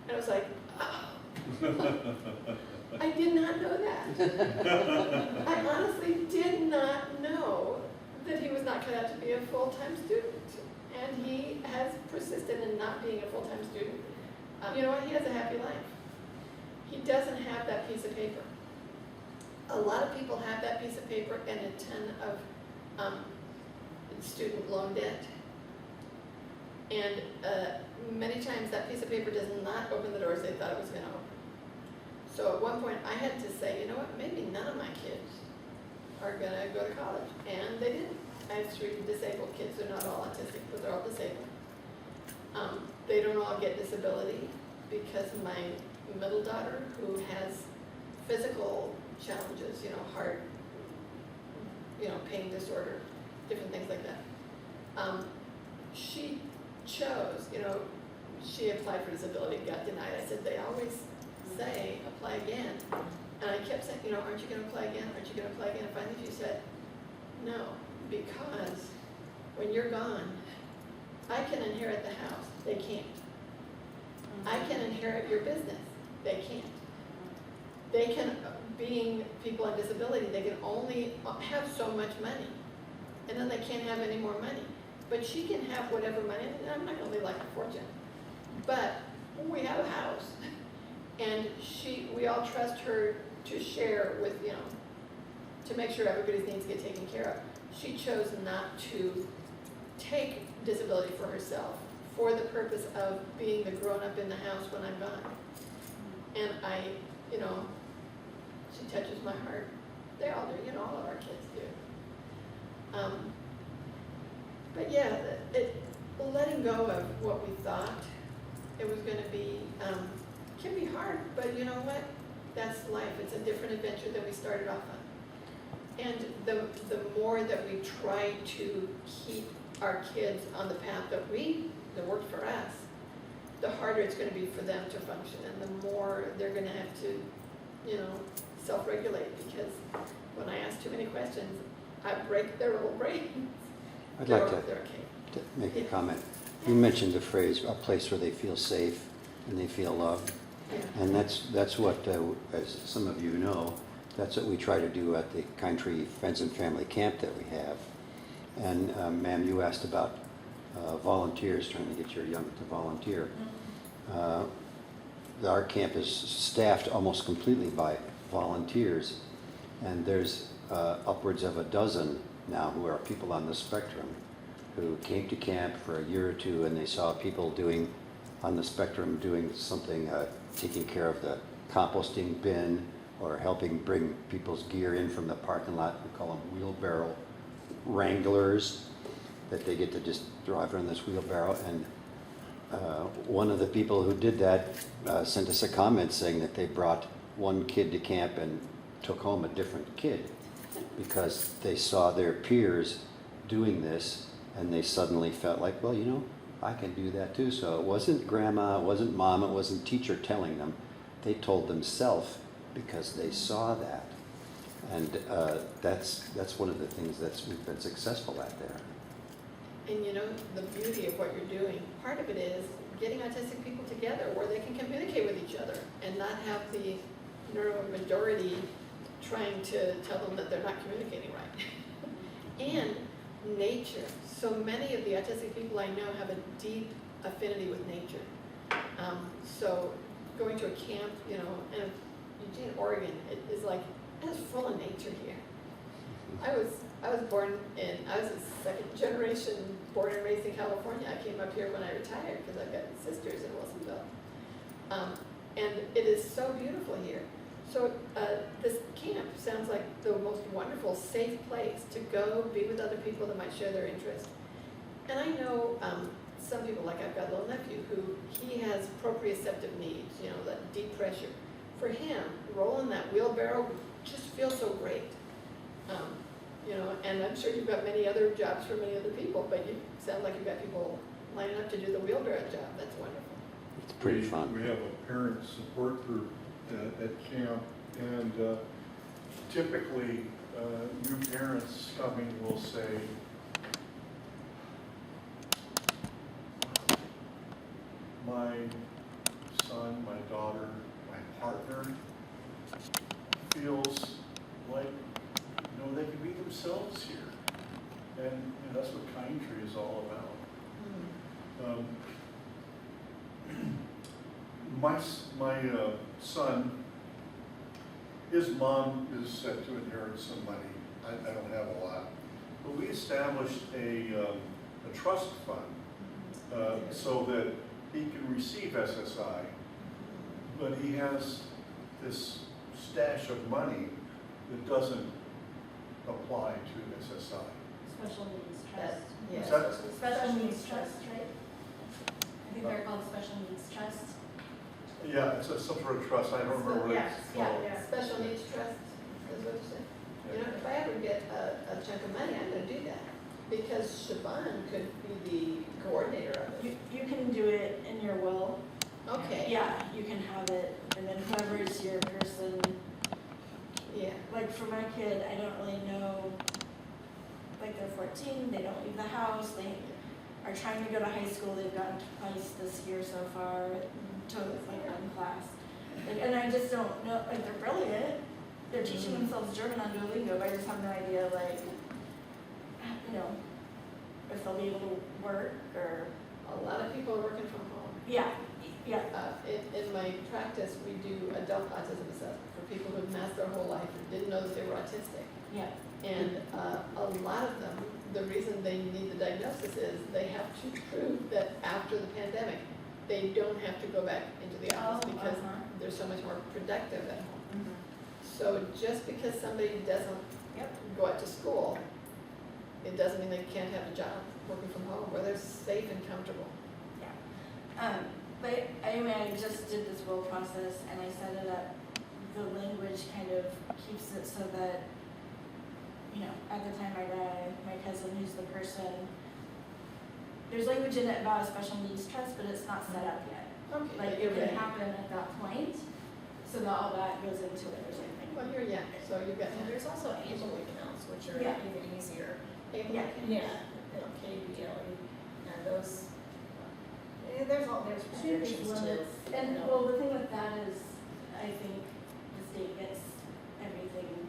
And I was like, oh. I did not know that. I honestly did not know that he was not cut out to be a full-time student. And he has persisted in not being a full-time student. You know what? He has a happy life. He doesn't have that piece of paper. A lot of people have that piece of paper and a ton of student loan debt. And many times that piece of paper does not open the doors they thought it was going to open. So at one point I had to say, you know what, maybe none of my kids are going to go to college. And they didn't. I have 3 disabled kids. They're not all autistic, but they're all disabled. They don't all get disability because my middle daughter, who has physical challenges, heart, pain disorder, different things like that. She chose, she applied for disability, got denied. I said, they always say, apply again. And I kept saying, aren't you going to apply again? Aren't you going to apply again? And finally she said, no, because when you're gone, I can inherit the house. They can't. I can inherit your business. They can't. They can, being people on disability, they can only have so much money. And then they can't have any more money. But she can have whatever money, and I'm not going to leave like a fortune. But we have a house. And we all trust her to share with, to make sure everybody's needs get taken care of. She chose not to take disability for herself for the purpose of being the grown-up in the house when I'm gone. And she touches my heart. They all do, all of our kids do. But yeah, letting go of what we thought it was going to be can be hard, but you know what? That's life. It's a different adventure than we started off on. And the more that we try to keep our kids on the path that worked for us, the harder it's going to be for them to function, and the more they're going to have to, self-regulate, because when I ask too many questions, I break their little brains. I'd like They're to okay. make a comment. You mentioned the phrase, a place where they feel safe and they feel loved. Yeah. And that's what, as some of you know, that's what we try to do at the KindTree Friends and Family Camp that we have. And ma'am, you asked about volunteers, trying to get your young to volunteer. Our camp is staffed almost completely by volunteers, and there's upwards of a dozen now who are people on the spectrum who came to camp for a year or two, and they saw people on the spectrum doing something, taking care of the composting bin, or helping bring people's gear in from the parking lot. We call them wheelbarrow wranglers, that they get to just drive on this wheelbarrow. And one of the people who did that sent us a comment saying that they brought one kid to camp and took home a different kid because they saw their peers doing this and they suddenly felt like, well, you know, I can do that too. So it wasn't grandma, it wasn't mom, it wasn't teacher telling them. They told themselves because they saw that. And that's one of the things that we've been successful at there. And you know, the beauty of what you're doing, part of it is getting autistic people together where they can communicate with each other and not have the neuromajority trying to tell them that they're not communicating right. And nature. So many of the autistic people I know have a deep affinity with nature. So going to a camp, you know, and Eugene, Oregon, it is like, it is full of nature here. I was a second generation born and raised in California. I came up here when I retired because I've got sisters in Wilsonville. And it is so beautiful here. So this camp sounds like the most wonderful, safe place to go be with other people that might share their interests. And I know some people, like I've got a little nephew who he has proprioceptive needs, you know, that deep pressure. For him, rolling that wheelbarrow would just feel so great. You know, and I'm sure you've got many other jobs for many other people, but you sound like you've got people lining up to do the wheelbarrow job. That's wonderful. It's pretty fun. We have a parent support group at camp, and typically new parents coming will say, my son, my daughter, my partner feels like, you know, they can be themselves here. And you know, that's what KindTree is all about. My son, his mom is set to inherit some money. I don't have a lot. But we established a trust fund so that he can receive SSI. But he has this stash of money that doesn't apply to SSI. Special needs That, trust. yeah. Is that- Special needs trust, right? I think they're called special needs trust. Yeah, it's some sort of trust. I don't remember what Yes, it's yeah, called. yeah. Special needs trust is what you said. You know, if I ever get a chunk of money, I'm gonna do that. Because Siobhan could be the coordinator of it. You can do it in your will. Okay. Yeah, you can have it, and then whoever's your person, Yeah. like for my kid, I don't really know, like they're 14, they don't leave the house, they are trying to go to high school, they've gone twice this year so far, to like one class. Like, and I just don't know, like they're brilliant, they're teaching themselves German on Duolingo, but I just have no idea, like, you know, if they'll be able to work or, A lot of people are working from home. yeah, yeah. In my practice, we do adult autism assessment for people who've masked their whole life and didn't know that they were autistic. Yeah. And a lot of them, the reason they need the diagnosis is they have to prove that after the pandemic, they don't have to go back into the office because they're so much more productive at home. So just because somebody doesn't go out to school, it doesn't mean they can't have a job working from home where they're safe and comfortable. But anyway, I just did this will process and I set it up, the language kind of keeps it so that, you know, at the time I die, my cousin who's the person, there's language in it about a special needs trust, but it's not set up yet. Okay. Like you're it can ready. happen at that point, so that all that goes into it or something. Well, you're young, so you've got. And there's also able accounts, which are Yeah. even easier. Able Yeah. accounts. Yeah, KBLE, and those, there's restrictions too. limits. And you know. well, the thing with that is, I think the state gets everything,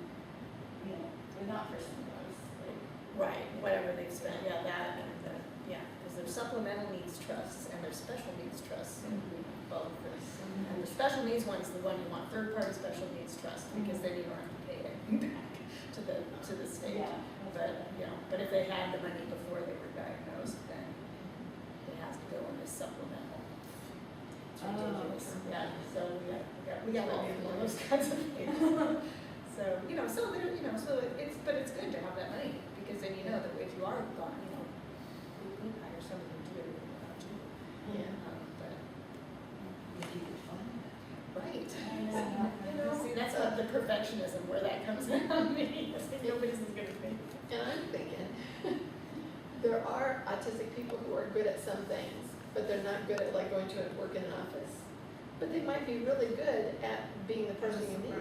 you know, the not person goes, like. Right, whatever they've spent, yeah, that and the, yeah, because there's supplemental needs trusts and there's special needs trusts, and we have both. And the special needs one's the one you want, third-party special needs trust, because then you don't have to pay anything back to the state. Yeah. But, you know, but if they had the money before they were diagnosed, then it has to go in as supplemental. It's ridiculous, okay. yeah, so we got all three. those kinds of things. So, so there, but it's good to have that money, because then you know that if you are gone, we can hire somebody to do everything without you. Yeah. But, If you could find that. right. I know. See, that's not the perfectionism where that comes in on me. Nobody's as good as me. And I'm thinking, there are autistic people who are good at some things, but they're not good at like going to work in an office. But they might be really good at being the person you need,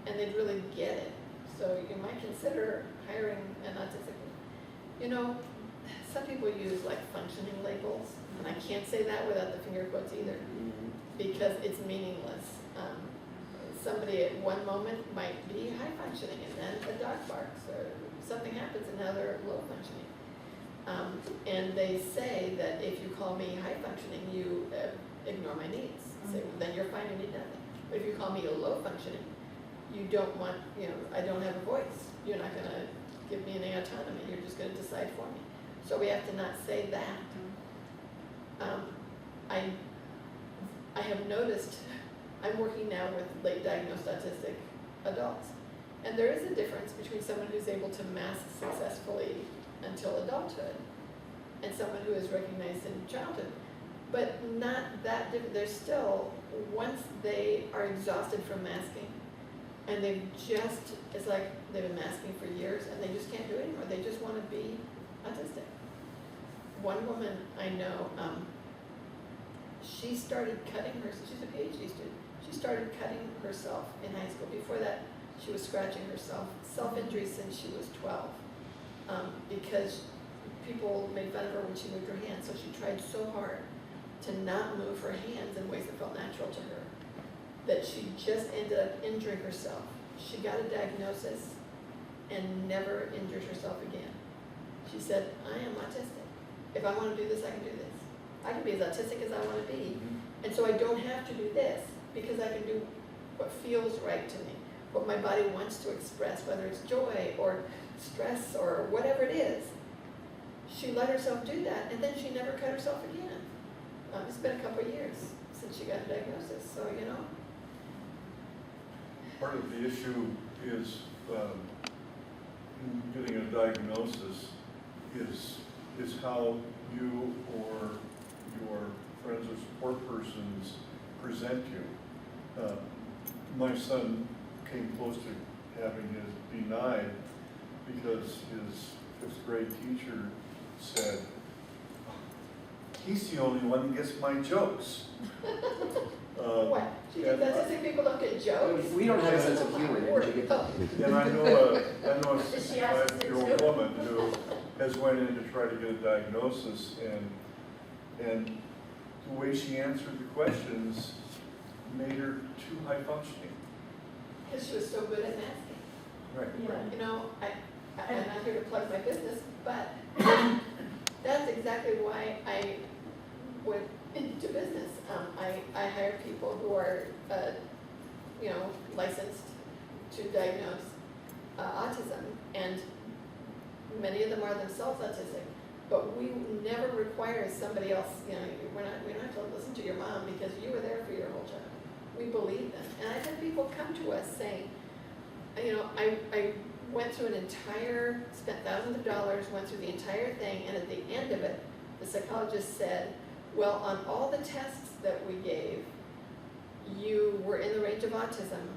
and they'd really get it. So you might consider hiring an autistic. Some people use like functioning labels, and I can't say that without the finger quotes either, because it's meaningless. Somebody at one moment might be high functioning, and then a dog barks, or something happens, and now they're low functioning. And they say that if you call me high functioning, you ignore my needs. Say, well, then you're fine, you need nothing. But if you call me a low functioning, you don't want, I don't have a voice. You're not gonna give me any autonomy, you're just gonna decide for me. So we have to not say that. I have noticed, I'm working now with late diagnosed autistic adults. And there is a difference between someone who's able to mask successfully until adulthood and someone who is recognized in childhood. But not that different. There's still, once they are exhausted from masking, and it's like they've been masking for years and they just can't do it anymore. They just want to be autistic. One woman I know, she started cutting she's a PhD student. She started cutting herself in high school. Before that, she was scratching herself, self-injury since she was 12, because people made fun of her when she moved her hands. So she tried so hard to not move her hands in ways that felt natural to her, that she just ended up injuring herself. She got a diagnosis and never injured herself again. She said, I am autistic. If I want to do this, I can do this. I can be as autistic as I want to be. And so I don't have to do this, because I can do what feels right to me, what my body wants to express, whether it's joy or stress or whatever it is. She let herself do that, and then she never cut herself again. It's been a couple of years since she got a diagnosis, so Part of the issue is in getting a diagnosis is how you or your friends or support persons present you. My son came close to having his denied because his 5th grade teacher said, he's the only one that gets my jokes. what? Do you think autistic people don't get jokes? We don't have a sense of humor, did you get that? And I know a Does she ask us to 65-year-old do? woman who has went in to try to get a diagnosis, and the way she answered the questions made her too high functioning. Because she was so good at masking. Right. I'm not here to plug my business, but that's exactly why I went into business. I hire people who are, licensed to diagnose autism, and many of them are themselves autistic. But we never require somebody else. We're not going to listen to your mom because you were there for your whole child. We believe them, and I've had people come to us saying, I went through spent thousands of dollars, went through the entire thing, and at the end of it, the psychologist said, well, on all the tests that we gave, you were in the range of autism,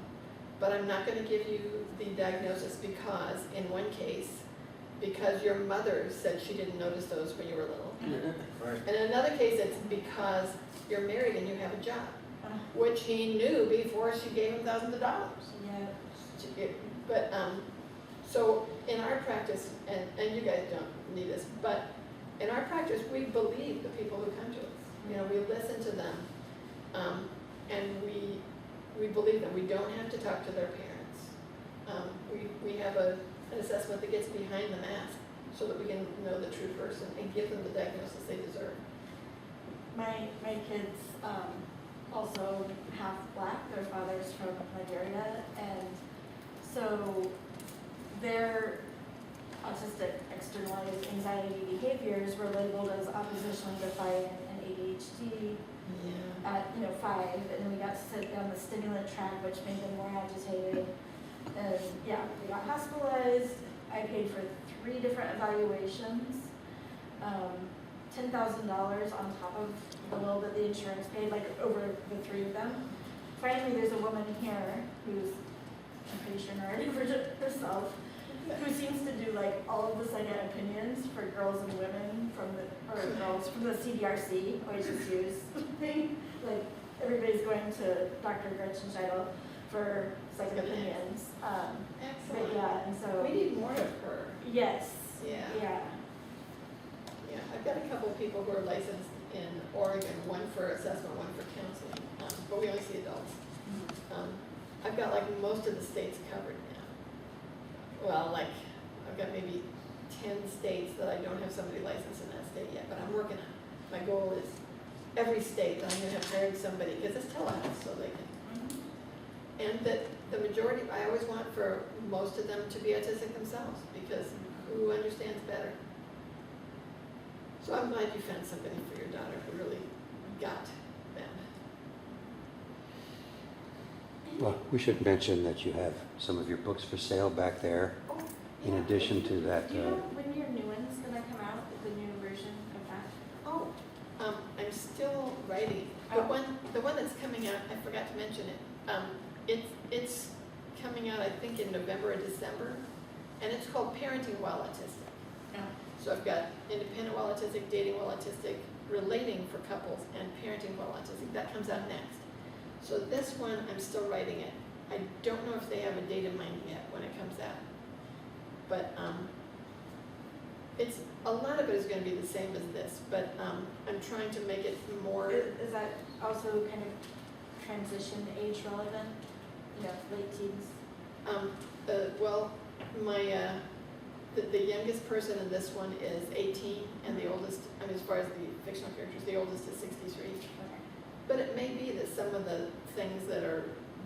but I'm not going to give you the diagnosis because, in one case, because your mother said she didn't notice those when you were little. Right. And in another case, it's because you're married and you have a job, which he knew before she gave him thousands of dollars. But, so in our practice, and you guys don't need this, but in our practice, we believe the people who come to us. We listen to them, and we believe them. We don't have to talk to their parents. We have an assessment that gets behind the mask so that we can know the true person and give them the diagnosis they deserve. My kids also half black. Their father's from Nigeria, and so their autistic externalized anxiety behaviors were labeled as oppositionally defiant and ADHD Yeah. at, 5, and then we got sent down the stimulant track, which made them more agitated. And yeah, they got hospitalized. I paid for 3 different evaluations, $10,000 on top of the bill that the insurance paid, like over the 3 of them. Finally, there's a woman here who's, I'm pretty sure nerd herself, who seems to do like all of the second opinions for girls and women girls from the CDRC, OHSU's thing. Like everybody's going to Dr. Gretchenscheitel for second opinions. But Excellent. yeah, and so, We need more of her. yes, Yeah. yeah. Yeah, I've got a couple of people who are licensed in Oregon, one for assessment, one for counseling, but we only see adults. I've got like most of the states covered now. Well, like, I've got maybe 10 states that I don't have somebody licensed in that state yet, but I'm working on it. My goal is every state that I'm gonna have hired somebody, because it's telehealth, so they can. And that the majority, I always want for most of them to be autistic themselves, because who understands better? So I'm glad you found somebody for your daughter who really got them. Well, we should mention that you have some of your books for sale back there, in Yeah. addition to that. Do you know when your new one's gonna come out, the new version of that? Oh, I'm still writing. Oh. The one that's coming out, I forgot to mention it. It's coming out, I think, in November or December, and it's called Parenting While Autistic. Oh. So I've got independent while autistic, dating while autistic, relating for couples, and parenting while autistic. That comes out next. So this one, I'm still writing it. I don't know if they have a date in mind yet when it comes out. But it's a lot of it is going to be the same as this, but I'm trying to make it more. Is that also kind of transition age relevant? Late teens? Well, my the youngest person in this one is 18, and the oldest, I mean, as far as the fictional characters, the oldest is 63. Okay. But it may be that some of the things that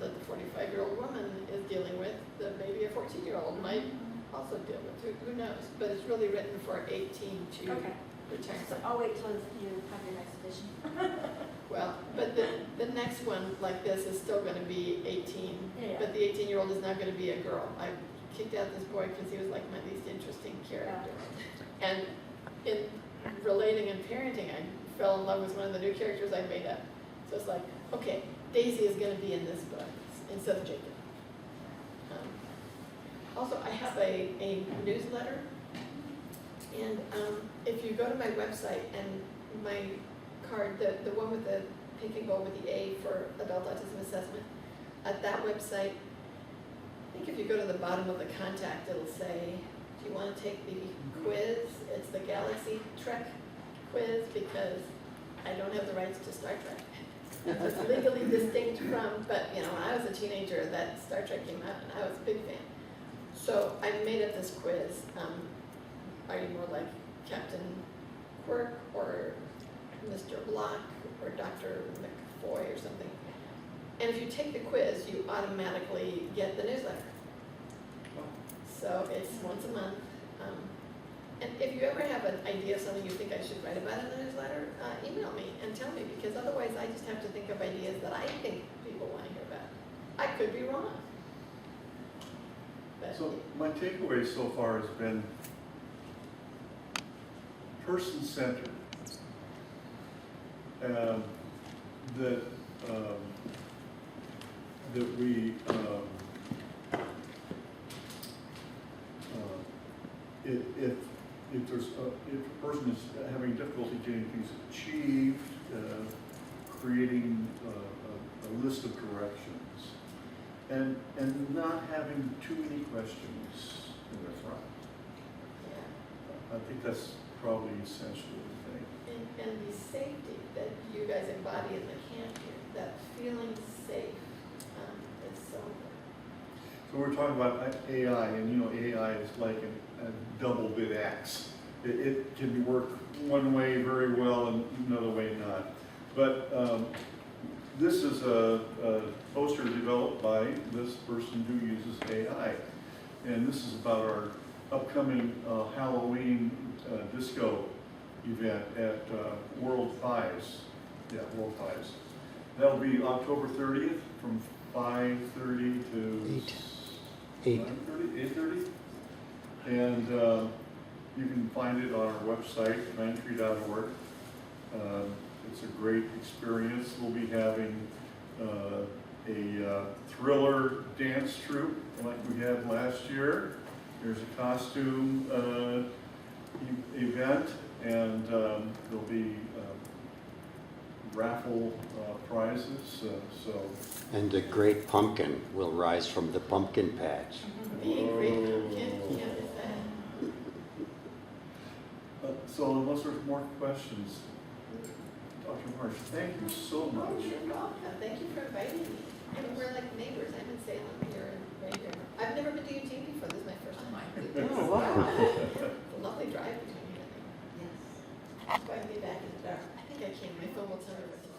the 45-year-old woman is dealing with, that maybe a 14-year-old might also deal with. Who knows? But it's really written for 18 to Okay. return. So I'll wait till you have your next edition. Well, but the next one like this is still going to be 18, Yeah. but the 18-year-old is now going to be a girl. I kicked out this boy because he was like my least interesting character. And in relating and parenting, I fell in love with one of the new characters I made up. So it's like, okay, Daisy is going to be in this book instead of Jacob. Also, I have a newsletter, and if you go to my website and my card, the one with the pink and gold with the A for adult autism assessment, at that website, I think if you go to the bottom of the contact, it'll say, do you want to take the quiz? It's the Galaxy Trek quiz, because I don't have the rights to Star Trek. It's legally distinct from, but when I was a teenager, that Star Trek came out, and I was a big fan. So I made up this quiz. Are you more like Captain Quirk or Mr. Block or Dr. McFoy or something? And if you take the quiz, you automatically get the newsletter. So it's once a month. And if you ever have an idea of something you think I should write about in the newsletter, email me and tell me, because otherwise I just have to think of ideas that I think people want to hear about. I could be wrong. But So my takeaway so far has been person-centered. That we, if a person is having difficulty getting things achieved, creating a list of directions, and not having too many questions in their front. yeah. I think that's probably essential to think. And the safety that you guys embody in the camp here, that feeling safe, is so important. So we're talking about AI, and AI is like a double bit axe. It can work one way very well and another way not. But this is a poster developed by this person who uses AI. And this is about our upcoming Halloween disco event at World Pies. Yeah, World Pies. That'll be October 30th from 5:30 to 8. 8:30? And you can find it on our website, KindTree.org. It's a great experience. We'll be having a thriller dance troupe like we had last year. There's a costume event, and there'll be raffle prizes. And the great pumpkin will rise from the pumpkin patch. Being great, can't miss that. So unless there's more questions, Dr. Marsh, thank you so Oh, much. you're welcome. Thank you for inviting me. And we're like neighbors. I'm in Salem here and right here. I've never been to UT before. This is my first time. Oh, wow. It's a lovely drive between here and there. Yes. That's why I get back in the dark. I think I can. My phone will tell me what to